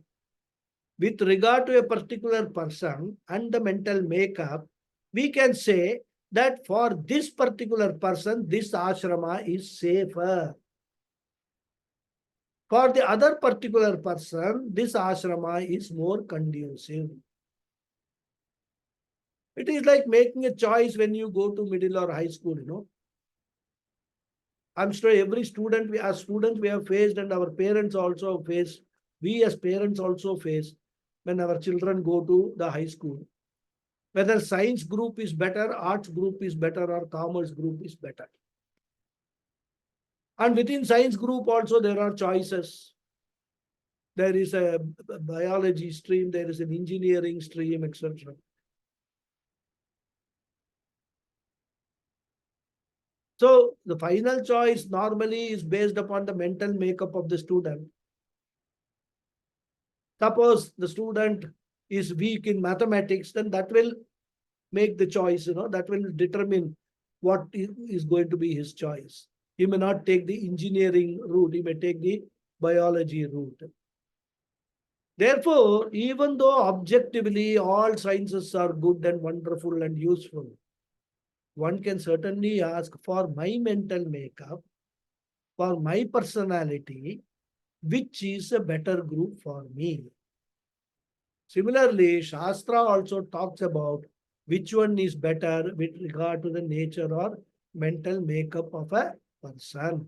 With regard to a particular person and the mental makeup, we can say that for this particular person, this ashrama is safer. For the other particular person, this ashrama is more conducive. It is like making a choice when you go to middle or high school, you know. I'm sure every student, as students, we have faced, and our parents also face. We as parents also face when our children go to the high school. Whether science group is better, arts group is better, or commerce group is better. And within science group also there are choices. There is a biology stream, there is an engineering stream, etc. So the final choice normally is based upon the mental makeup of the student. Suppose the student is weak in mathematics, then that will make the choice, that will determine what is going to be his choice. He may not take the engineering route, he may take the biology route. Therefore, even though objectively all sciences are good and wonderful and useful, one can certainly ask, for my mental makeup, for my personality, which is a better group for me. Similarly, Shastra also talks about which one is better with regard to the nature or mental makeup of a person.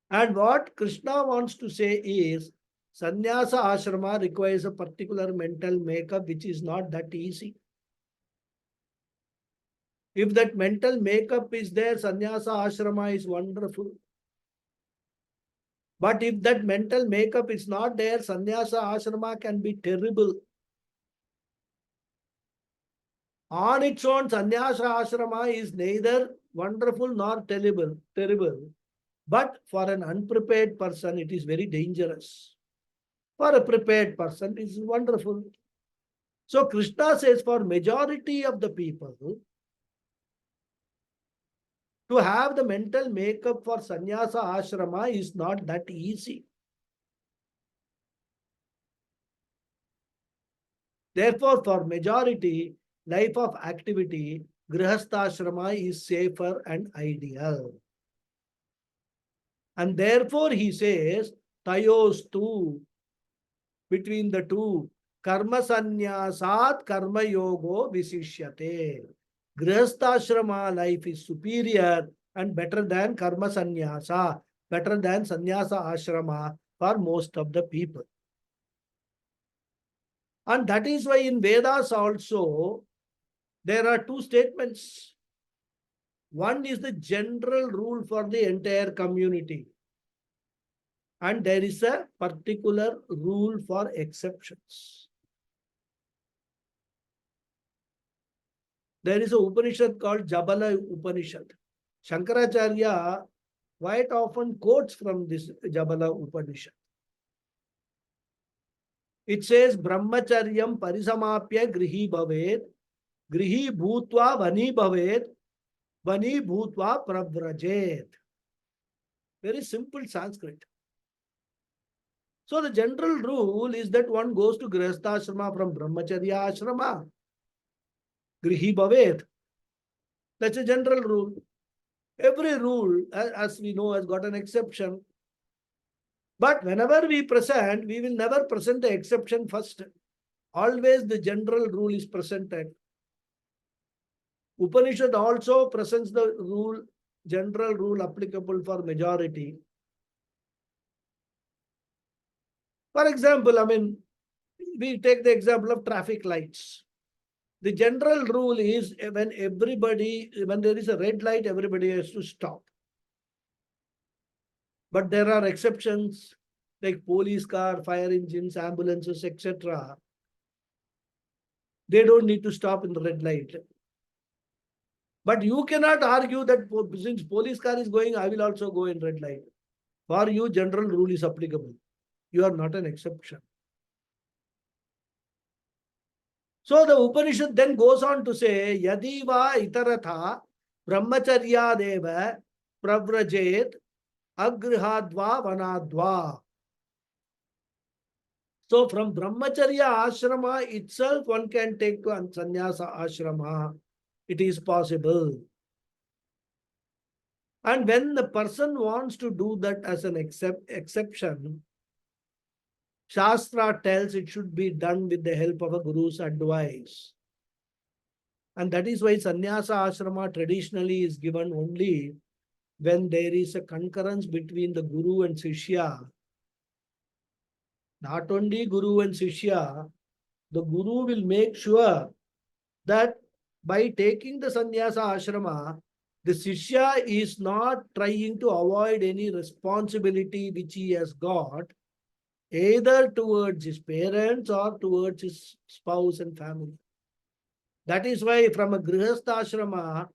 And what Krishna wants to say is, sannyasa ashrama requires a particular mental makeup which is not that easy. If that mental makeup is there, sannyasa ashrama is wonderful. But if that mental makeup is not there, sannyasa ashrama can be terrible. On its own, sannyasa ashrama is neither wonderful nor terrible. But for an unprepared person, it is very dangerous. For a prepared person, it is wonderful. So Krishna says, for majority of the people, to have the mental makeup for sannyasa ashrama is not that easy. Therefore, for majority, life of activity, grihastha is safer and ideal. And therefore, he says, tayostu, between the two, karma sannyasat karma yogo visishyate. Grihastha life is superior and better than karma sannyasa, better than sannyasa ashrama for most of the people. And that is why in Vedas also, there are two statements. One is the general rule for the entire community. And there is a particular rule for exceptions. There is a Upanishad called Jabala Upanishad. Shankaracharya quite often quotes from this Jabala Upanishad. It says, Brahmacharyam parisamapya grihi bhaved, grihi bhutva vani bhaved, vani bhutva pravrajet. Very simple Sanskrit. So the general rule is that one goes to Grihastha ashrama from Brahmacharya ashrama. Grihi bhaved. That's a general rule. Every rule, as we know, has got an exception. But whenever we present, we will never present the exception first. Always the general rule is presented. Upanishad also presents the general rule applicable for majority. For example, we take the example of traffic lights. The general rule is when there is a red light, everybody has to stop. But there are exceptions like police car, fire engines, ambulances, etc. They don't need to stop in the red light. But you cannot argue that since police car is going, I will also go in red light. For you, general rule is applicable. You are not an exception. So the Upanishad then goes on to say, Yadiva itaratha brahmacharya deva pravrajet agrihadva vanadva. So from brahmacharya ashrama itself, one can take to sannyasa ashrama. It is possible. And when the person wants to do that as an exception, Shastra tells it should be done with the help of a guru's advice. And that is why sannyasa ashrama traditionally is given only when there is a concurrence between the guru and shishya. Not only guru and shishya, the guru will make sure that by taking the sannyasa ashrama, the shishya is not trying to avoid any responsibility which he has got, either towards his parents or towards his spouse and family. That is why from a grihastha ashrama,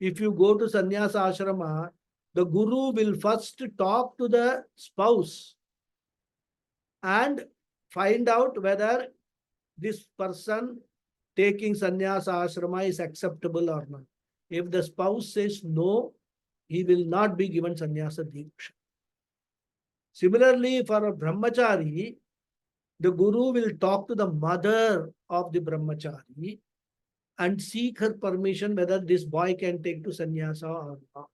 if you go to sannyasa ashrama, the guru will first talk to the spouse and find out whether this person taking sannyasa ashrama is acceptable or not. If the spouse says no, he will not be given sannyasa diksha. Similarly, for a brahmachari, the guru will talk to the mother of the brahmachari and seek her permission whether this boy can take to sannyasa or not.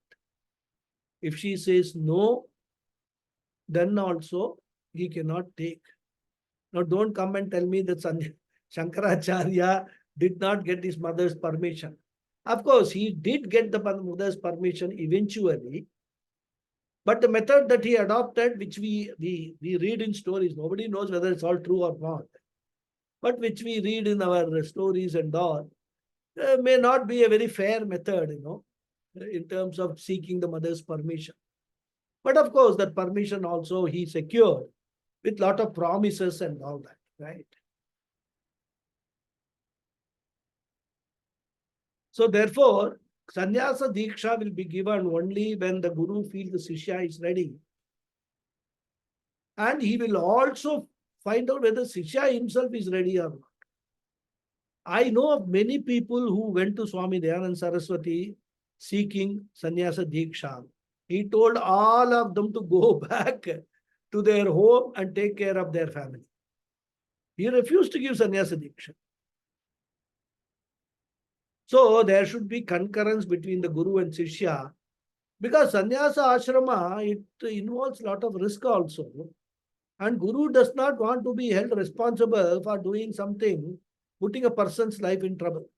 If she says no, then also he cannot take. Now don't come and tell me that Shankaracharya did not get his mother's permission. Of course, he did get the mother's permission eventually, but the method that he adopted, which we read in stories, nobody knows whether it's all true or not, but which we read in our stories and all, may not be a very fair method, in terms of seeking the mother's permission. But of course, that permission also he secured with lot of promises and all that, right? So therefore, sannyasa diksha will be given only when the guru feels the shishya is ready. And he will also find out whether shishya himself is ready or not. I know of many people who went to Swami Dayananda Saraswati seeking sannyasa diksha. He told all of them to go back to their home and take care of their family. He refused to give sannyasa diksha. So there should be concurrence between the guru and shishya, because sannyasa ashrama, it involves a lot of risk also. And guru does not want to be held responsible for doing something, putting a person's life in trouble.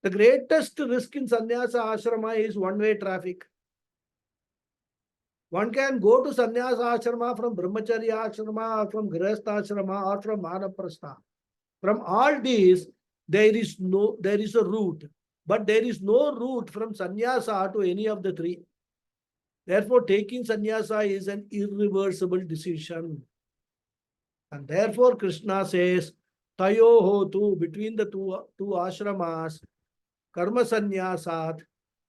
The greatest risk in sannyasa ashrama is one-way traffic. One can go to sannyasa ashrama from brahmacharya ashrama or from grihastha ashrama or from vanaprastha. From all these, there is a route, but there is no route from sannyasa to any of the three. Therefore, taking sannyasa is an irreversible decision. And therefore, Krishna says, Tayoho tu, between the two ashramas, karma sannyasat,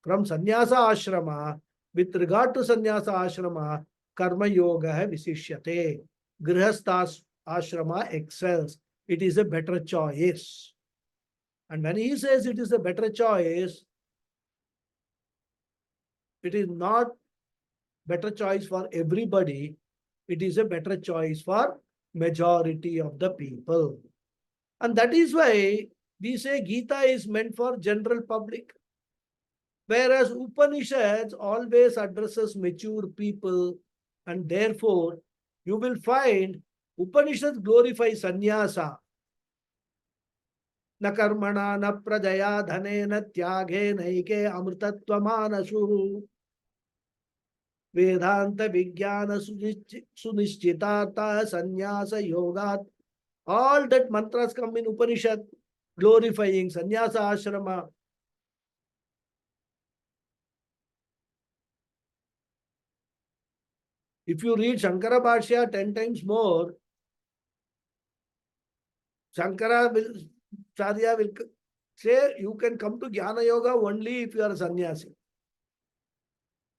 from sannyasa ashrama, with regard to sannyasa ashrama, karma yoga hai visishyate. Grihastha ashrama excels. It is a better choice. And when he says it is a better choice, it is not better choice for everybody. It is a better choice for majority of the people. And that is why we say Gita is meant for general public. Whereas Upanishads always addresses mature people, and therefore you will find Upanishads glorify sannyasa. न कर्मणा न प्रजया धनेन त्यागेनैके अमृतत्वमानसु वेदांत विज्ञान सुनिश्चितार्थ संन्यास योगात्. All that mantras come in Upanishad glorifying sannyasa ashrama. If you read Shankara Bhashya 10 times more, Shankara will, Acharya will say you can come to Jnana Yoga only if you are a sannyasi.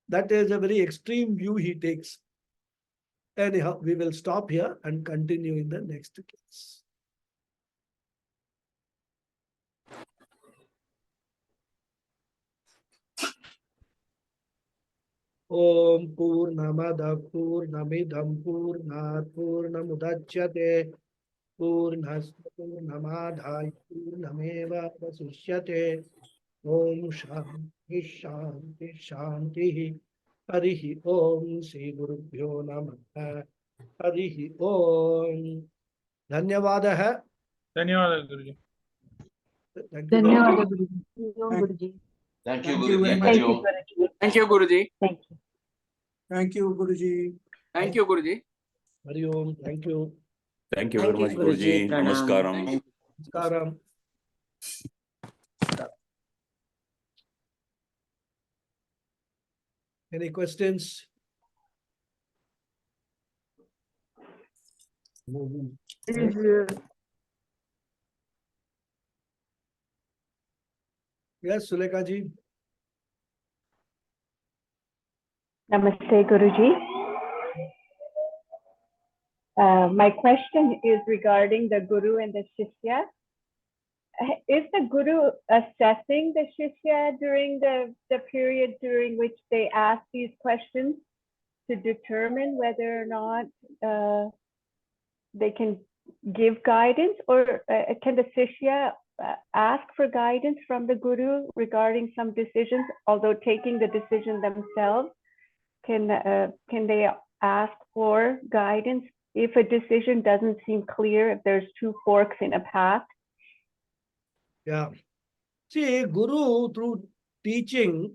That is a very extreme view he takes. Anyhow, we will stop here and continue in the next class. Om Purnamada Purnamidam Purnat Purnamudachyate Purnasya Purnamadhaya Purnameva Vasishyate. Om Shanti Shanti Shanti. Harihi Om Sri Gurubhyo Namaha. Harihi Om. Dhanyavadaha. धन्यवाद गुरुजी. Thank you. धन्यवाद गुरुजी. Thank you, Guruji. Thank you, Guruji. Thank you, Guruji. Thank you. Thank you, Guruji. Thank you, Guruji. Hari Om. Thank you. Thank you very much, Guruji. Namaskaram. Namaskaram. Any questions? Yes, Sulekha ji. Namaste, Guruji. My question is regarding the Guru and the Shishya. Is the Guru assessing the Shishya during the period during which they ask these questions to determine whether or not they can give guidance, or can the Shishya ask for guidance from the Guru regarding some decisions, although taking the decision themselves? Can they ask for guidance if a decision doesn't seem clear, if there's two forks in a path? Yeah. See, Guru through teaching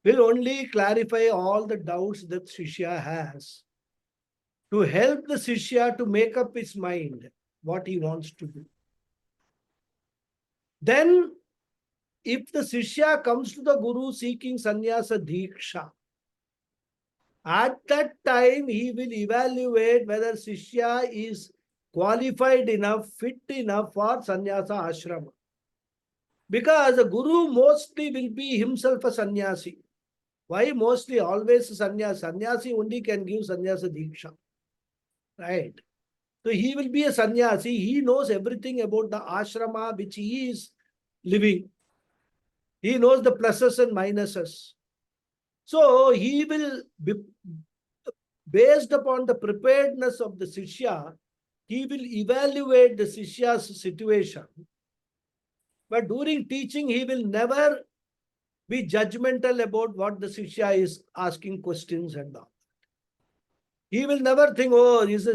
will only clarify all the doubts that Shishya has to help the Shishya to make up his mind what he wants to do. Then, if the Shishya comes to the Guru seeking sannyasa diksha, at that time he will evaluate whether Shishya is qualified enough, fit enough for sannyasa ashrama. Because the Guru mostly will be himself a sannyasi. Why mostly? Always sannyasi. Sannyasi only can give sannyasa diksha. Right? So he will be a sannyasi. He knows everything about the ashrama which he is living. He knows the pluses and minuses. So he will be, based upon the preparedness of the Shishya, he will evaluate the Shishya's situation. But during teaching, he will never be judgmental about what the Shishya is asking questions and all. He will never think, oh, this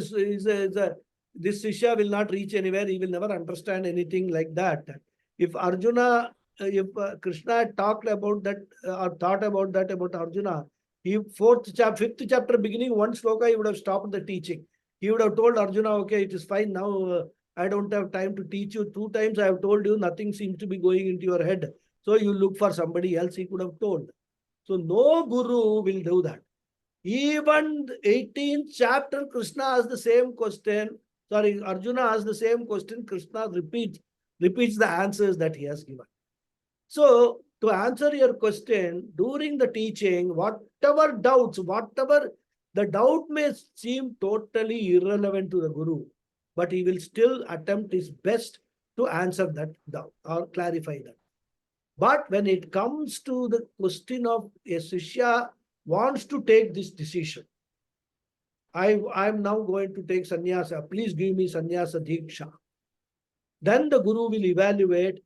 Shishya will not reach anywhere. He will never understand anything like that. If Arjuna, if Krishna had talked about that or thought about that about Arjuna, fifth chapter beginning, one sloka, he would have stopped the teaching. He would have told Arjuna, okay, it is fine now. I don't have time to teach you. 2 times I have told you, nothing seems to be going into your head. So you look for somebody else, he could have told. So no Guru will do that. Even 18th chapter, Krishna asked the same question. Sorry, Arjuna asked the same question. Krishna repeats the answers that he has given. So, to answer your question, during the teaching, whatever doubts, the doubt may seem totally irrelevant to the Guru, but he will still attempt his best to answer that doubt or clarify that. But when it comes to the question of a Shishya wants to take this decision, I'm now going to take sannyasa, please give me sannyasa diksha. Then the Guru will evaluate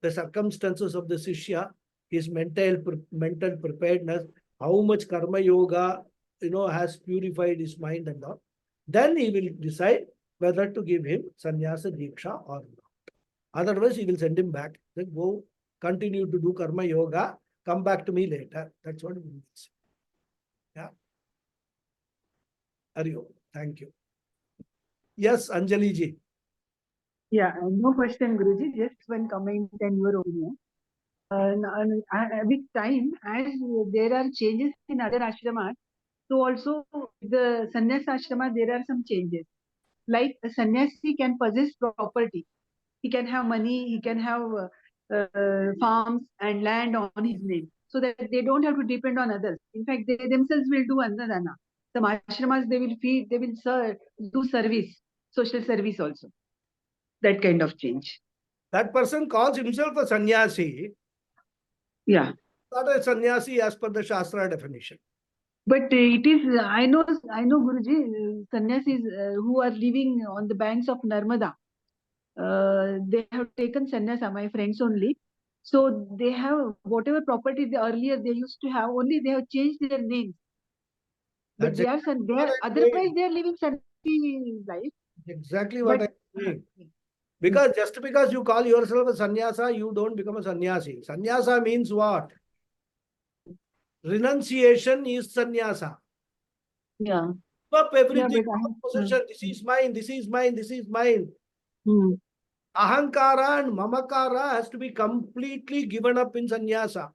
the circumstances of the Shishya, his mental preparedness, how much karma yoga has purified his mind and all. Then he will decide whether to give him sannyasa diksha or not. Otherwise, he will send him back. Then go continue to do karma yoga. Come back to me later. That's what he will say. Yeah. Hariyo. Thank you. Yes, Anjali ji. Yeah, no question, Guruji. Just one comment and your opinion. With time, as there are changes in other ashramas, so also the sannyas ashrama, there are some changes. Like a sannyasi can possess property. He can have money, he can have farms and land on his name, so that they don't have to depend on others. In fact, they themselves will do annadana. Some ashramas, they will feed, they will serve, do service, social service also. That kind of change. That person calls himself a sannyasi. Yeah. Not a sannyasi as per the Shastra definition. But it is, I know Guruji, sannyasis who are living on the banks of Narmada, they have taken sannyasa, my friends only. So they have whatever property earlier they used to have, only they have changed their names. But That's otherwise they are living sannyasi life. exactly what But, I'm saying. Because just because you call yourself a sannyasa, you don't become a sannyasi. Sannyasa means what? Renunciation is sannyasa. Yeah. Give up everything. Yeah, Possession. This is mine. This is mine. This is mine. Hmm. Ahankara and mamakara has to be completely given up in sannyasa.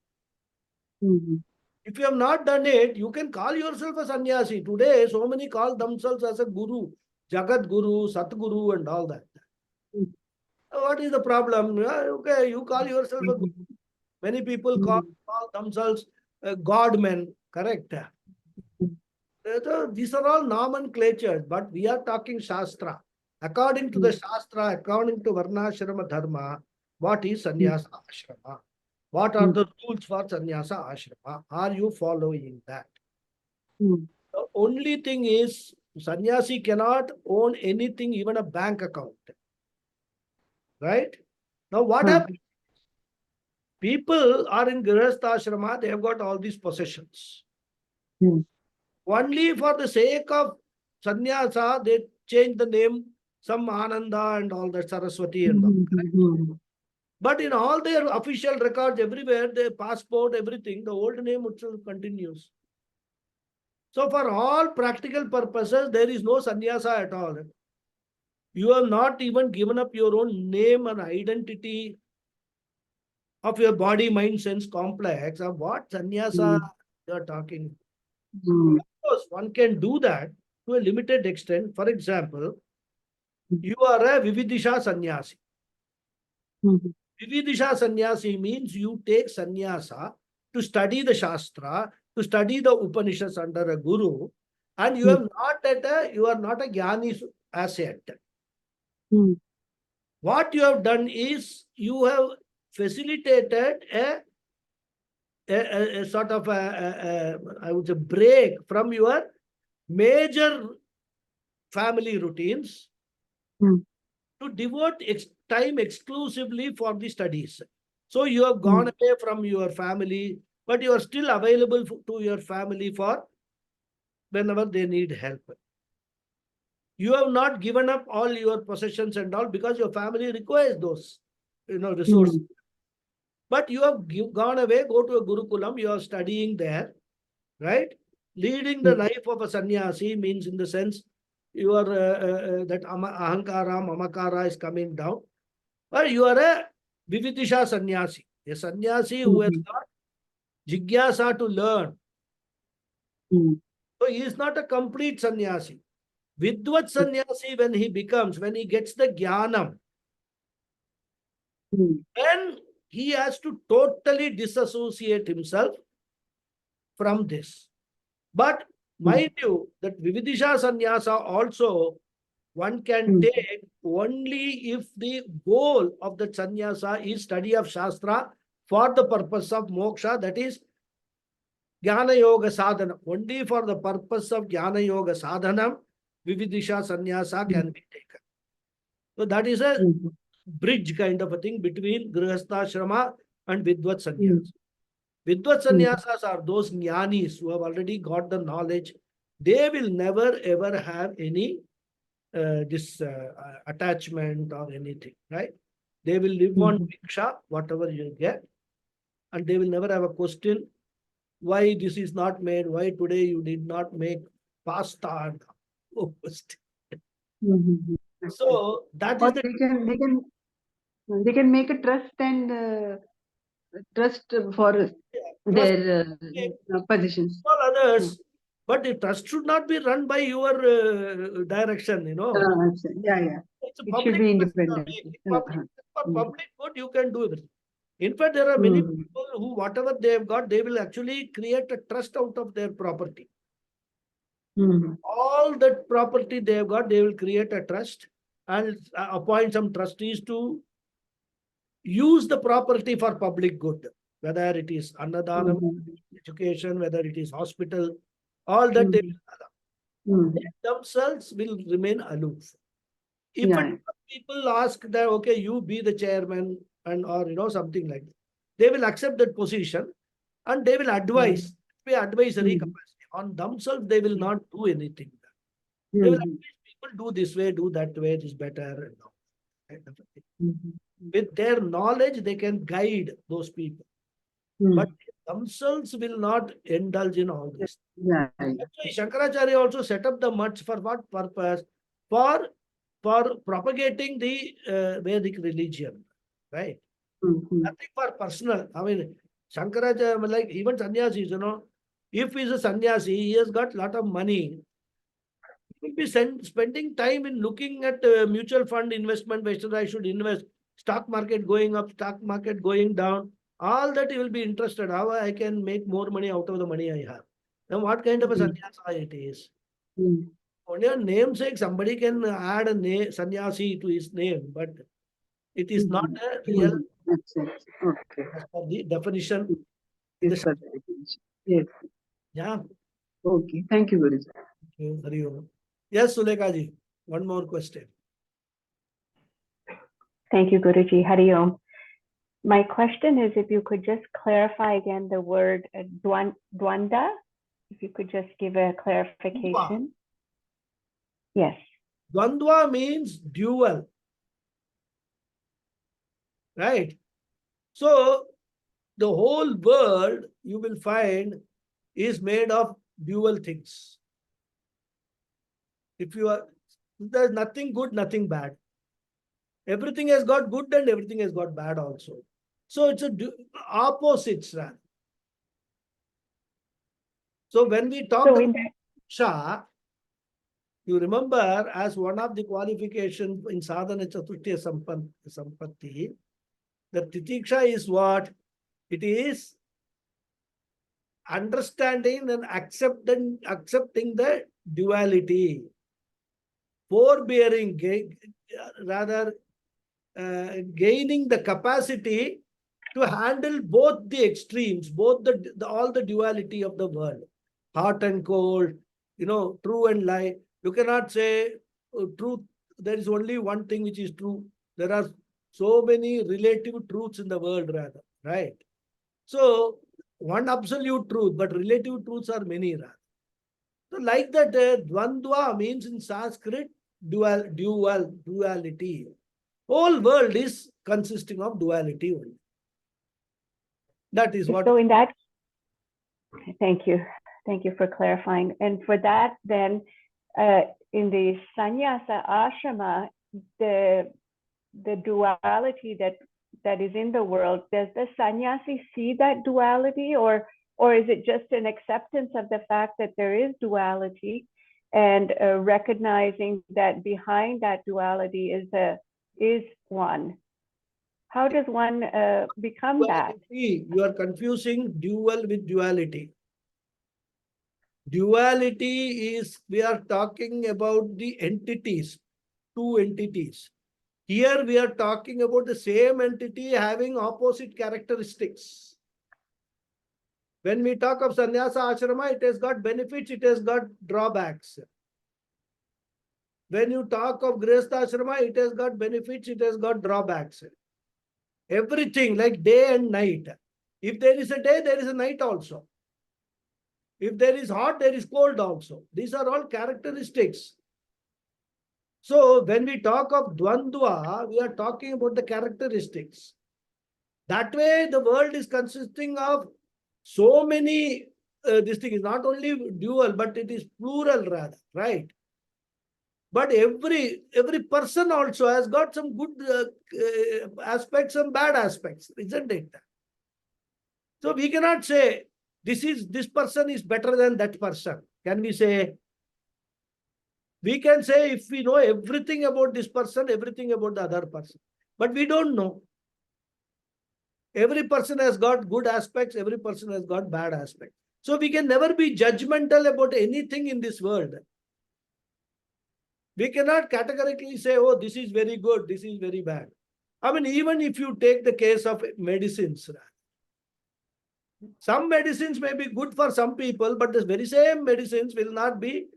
Hmm. If you have not done it, you can call yourself a sannyasi. Today, so many call themselves as a guru, Jagat Guru, Satguru, and all that. Hmm. What is the problem? Okay, you call yourself a guru. Many people call themselves godmen, correct? These are all nomenclatures, but we are talking Shastra. According to the Shastra, according to Varnashrama Dharma, what is Sannyasa Ashrama? What are the rules for Sannyasa Ashrama? Are you following that? The only thing is, sannyasi cannot own anything, even a bank account. Right? Now, what happens? People are in Grihastha Ashrama, they have got all these possessions. Only for the sake of sannyasa, they change the name, some Ananda and all that, Saraswati and all. But in all their official records, everywhere, their passport, everything, the old name itself continues. So for all practical purposes, there is no sannyasa at all. You have not even given up your own name and identity of your body, mind, sense complex. Of what sannyasa you are talking? Of course, one can do that to a limited extent. For example, you are a Vividisha sannyasi. Vividisha sannyasi means you take sannyasa to study the Shastra, to study the Upanishads under a guru, and you are not a jnani as yet. What you have done is you have facilitated a sort of I would say break from your major family routines to devote time exclusively for the studies. So you have gone away from your family, but you are still available to your family for whenever they need help. You have not given up all your possessions and all because your family requires those, resources. But you have gone away, go to a Gurukulam, you are studying there, right? Leading the life of a sannyasi means in the sense you are that ahankara, mamakara is coming down. But you are a vividisha sannyasi, a sannyasi who has got jigyasa to learn. So he is not a complete sannyasi. Vidvat sannyasi, when he gets the jnanam, then he has to totally disassociate himself from this. But mind you, that Vividisha sannyasa also one can take only if the goal of the sannyasa is study of Shastra for the purpose of moksha, that is Jnana Yoga Sadhana. Only for the purpose of Jnana Yoga Sadhanam, Vividisha sannyasa can be taken. So that is a bridge kind of a thing between Grihastha Ashrama and Vidvat sannyasa. Vidvat sannyasas are those jnanis who have already got the knowledge. They will never ever have any attachment or anything, right? They will live on Bhiksha, whatever you get, and they will never have a question why this is not made, why today you did not make pasta. So that Or is the they can make a trust and trust for trust their positions. all others, but the trust should not be run by your direction, Yeah. It's a It public should be trust you are independent. making. Uh-huh. For public good, you can do it. In fact, there are many Mhm. people who, whatever they have got, they will actually create a trust out of their property. Mhm. All that property they have got, they will create a trust and appoint some trustees to use the property for public good, whether it is Annadana, education, whether it is hospital, all that they themselves will remain aloof. If Yeah. people ask that, okay, you be the chairman and or something like that, they will accept that position and they will advise, be advisory capacity. On themselves, they will not do anything. They will advise people do this way, do that way, it is better. And all kind of a thing. With their knowledge, they can guide those people. But themselves will not indulge in all this. Yeah. That's why Shankaracharya also set up the mutts for what purpose? For propagating the Vedic religion, right? Nothing for personal. I mean, Shankaracharya, like even sannyasis, if he's a sannyasi, he has got a lot of money. He will be spending time in looking at mutual fund investment, whether I should invest, stock market going up, stock market going down. All that he will be interested. How I can make more money out of the money I have. Now, what kind of a sannyasa it is? Only on namesake, somebody can add a name, sannyasi to his name, but it is not a real Okay. as per the definition. In Yes, the, sir. Yes. yeah. Okay. Thank you, Guruji. Thank you. Hari Om. Yes, Sulekha ji. One more question. Thank you, Guruji. Hari Om. My question is if you could just clarify again the word dwanda, if you could just give a clarification. Yes. Dvandva means dual. Right? So, the whole world you will find is made of dual things. There's nothing good, nothing bad. Everything has got good and everything has got bad also. So it's opposites. So when we talk about Shah, you remember as one of the qualifications in Sadhana Chaturthya Sampatti, the Titiksha is what? It is understanding and accepting the duality, forbearing, rather gaining the capacity to handle both the extremes, both all the duality of the world, hot and cold, true and lie. You cannot say truth. There is only one thing which is true. There are so many relative truths in the world, rather, right? So one absolute truth, but relative truths are many, rather. So like that, dvandva means in Sanskrit duality. Whole world is consisting of duality only. That is what. So in that, thank you. Thank you for clarifying. And for that, then, in the sannyasa ashrama, the duality that is in the world, does the sannyasi see that duality, or is it just an acceptance of the fact that there is duality and recognizing that behind that duality is one? How does one become that? You are confusing dual with duality. Duality is, we are talking about the entities, two entities. Here we are talking about the same entity having opposite characteristics. When we talk of sannyasa ashrama, it has got benefits, it has got drawbacks. When you talk of grihastha ashrama, it has got benefits, it has got drawbacks. Everything like day and night. If there is a day, there is a night also. If there is hot, there is cold also. These are all characteristics. So when we talk of Dvandva, we are talking about the characteristics. That way, the world is consisting of so many, this thing is not only dual, but it is plural rather, right? But every person also has got some good aspects and bad aspects, isn't it? So we cannot say this person is better than that person. Can we say? We can say if we know everything about this person, everything about the other person. But we don't know. Every person has got good aspects, every person has got bad aspects. So we can never be judgmental about anything in this world. We cannot categorically say, oh, this is very good, this is very bad. I mean, even if you take the case of medicines, some medicines may be good for some people, but the very same medicines will not be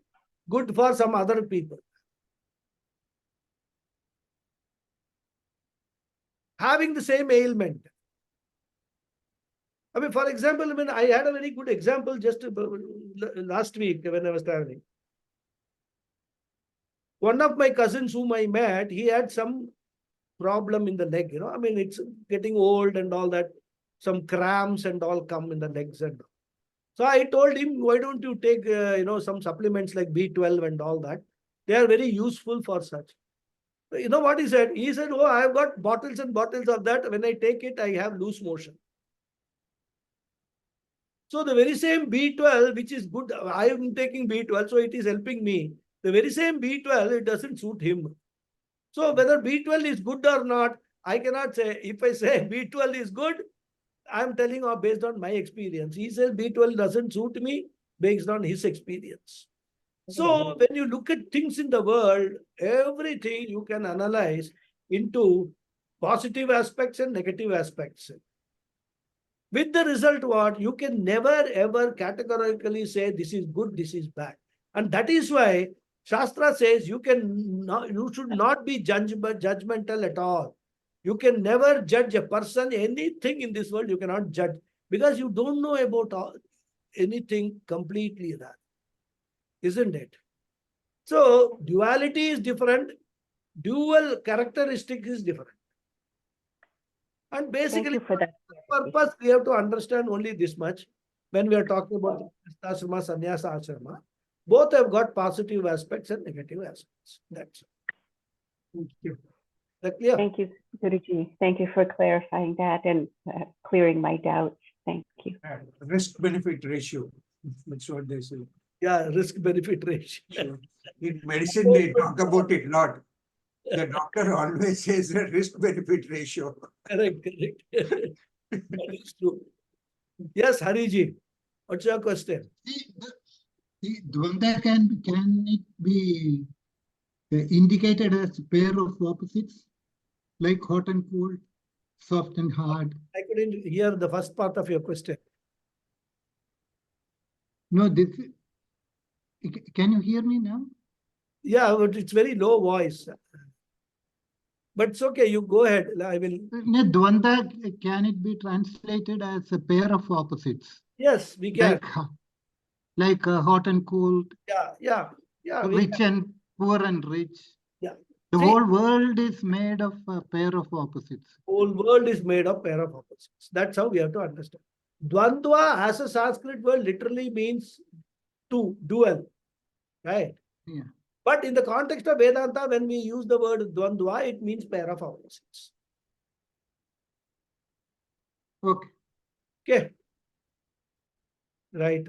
good for some other people. Having the same ailment. I mean, for example, I had a very good example just last week when I was traveling. One of my cousins whom I met, he had some problem in the leg, I mean, it's getting old and all that. Some cramps and all come in the legs and all. So I told him, why don't you take, some supplements like B12 and all that? They are very useful for such. You know what he said? He said, oh, I've got bottles and bottles of that. When I take it, I have loose motion. So the very same B12, which is good, I am taking B12, so it is helping me. The very same B12, it doesn't suit him. So whether B12 is good or not, I cannot say. If I say B12 is good, I'm telling based on my experience. He says B12 doesn't suit me based on his experience. So when you look at things in the world, everything you can analyze into positive aspects and negative aspects. With the result, what? You can never ever categorically say this is good, this is bad. And that is why Shastra says you should not be judgmental at all. You can never judge a person, anything in this world you cannot judge because you don't know about anything completely that. Isn't it? So duality is different. Dual characteristic is different. And basically, for that purpose, we have to understand only this much. When we are talking about ashrama, sannyasa ashrama, both have got positive aspects and negative aspects. That's it. Thank you. That clear? Thank you, Guruji. Thank you for clarifying that and clearing my doubts. Thank you. Risk-benefit ratio. That's what they say. Yeah, risk-benefit ratio. So, in medicine, they talk about it a lot. The doctor always says a risk-benefit ratio. Correct, correct. That is true. Yes, Hariji, what's your question? The Dvanda can it be indicated as pair of opposites, like hot and cold, soft and hard? I couldn't hear the first part of your question. No, this. Can you hear me now? Yeah, but it's very low voice. But it's okay, you go ahead. I will. No, Dvanda, can it be translated as a pair of opposites? Yes, we can. Like hot and cold. Yeah. Rich and poor and rich. Yeah. The whole world is made of a pair of opposites. Whole world is made of pair of opposites. That's how we have to understand. Dvandva as a Sanskrit word literally means two, dual. Right? Yeah. But in the context of Vedanta, when we use the word Dvandva, it means pair of opposites. Okay. Okay. Right.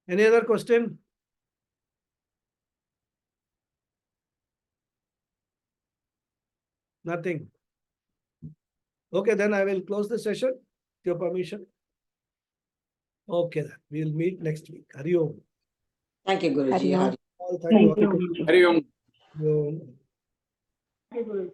Any other question? Nothing. Okay, then I will close the session. With your permission. Okay, then we'll meet next week. Hari Om. Thank you, Guruji. Hari Om. Thank Thank you. you, Guruji. Hari Om. Hari Om. Guruji.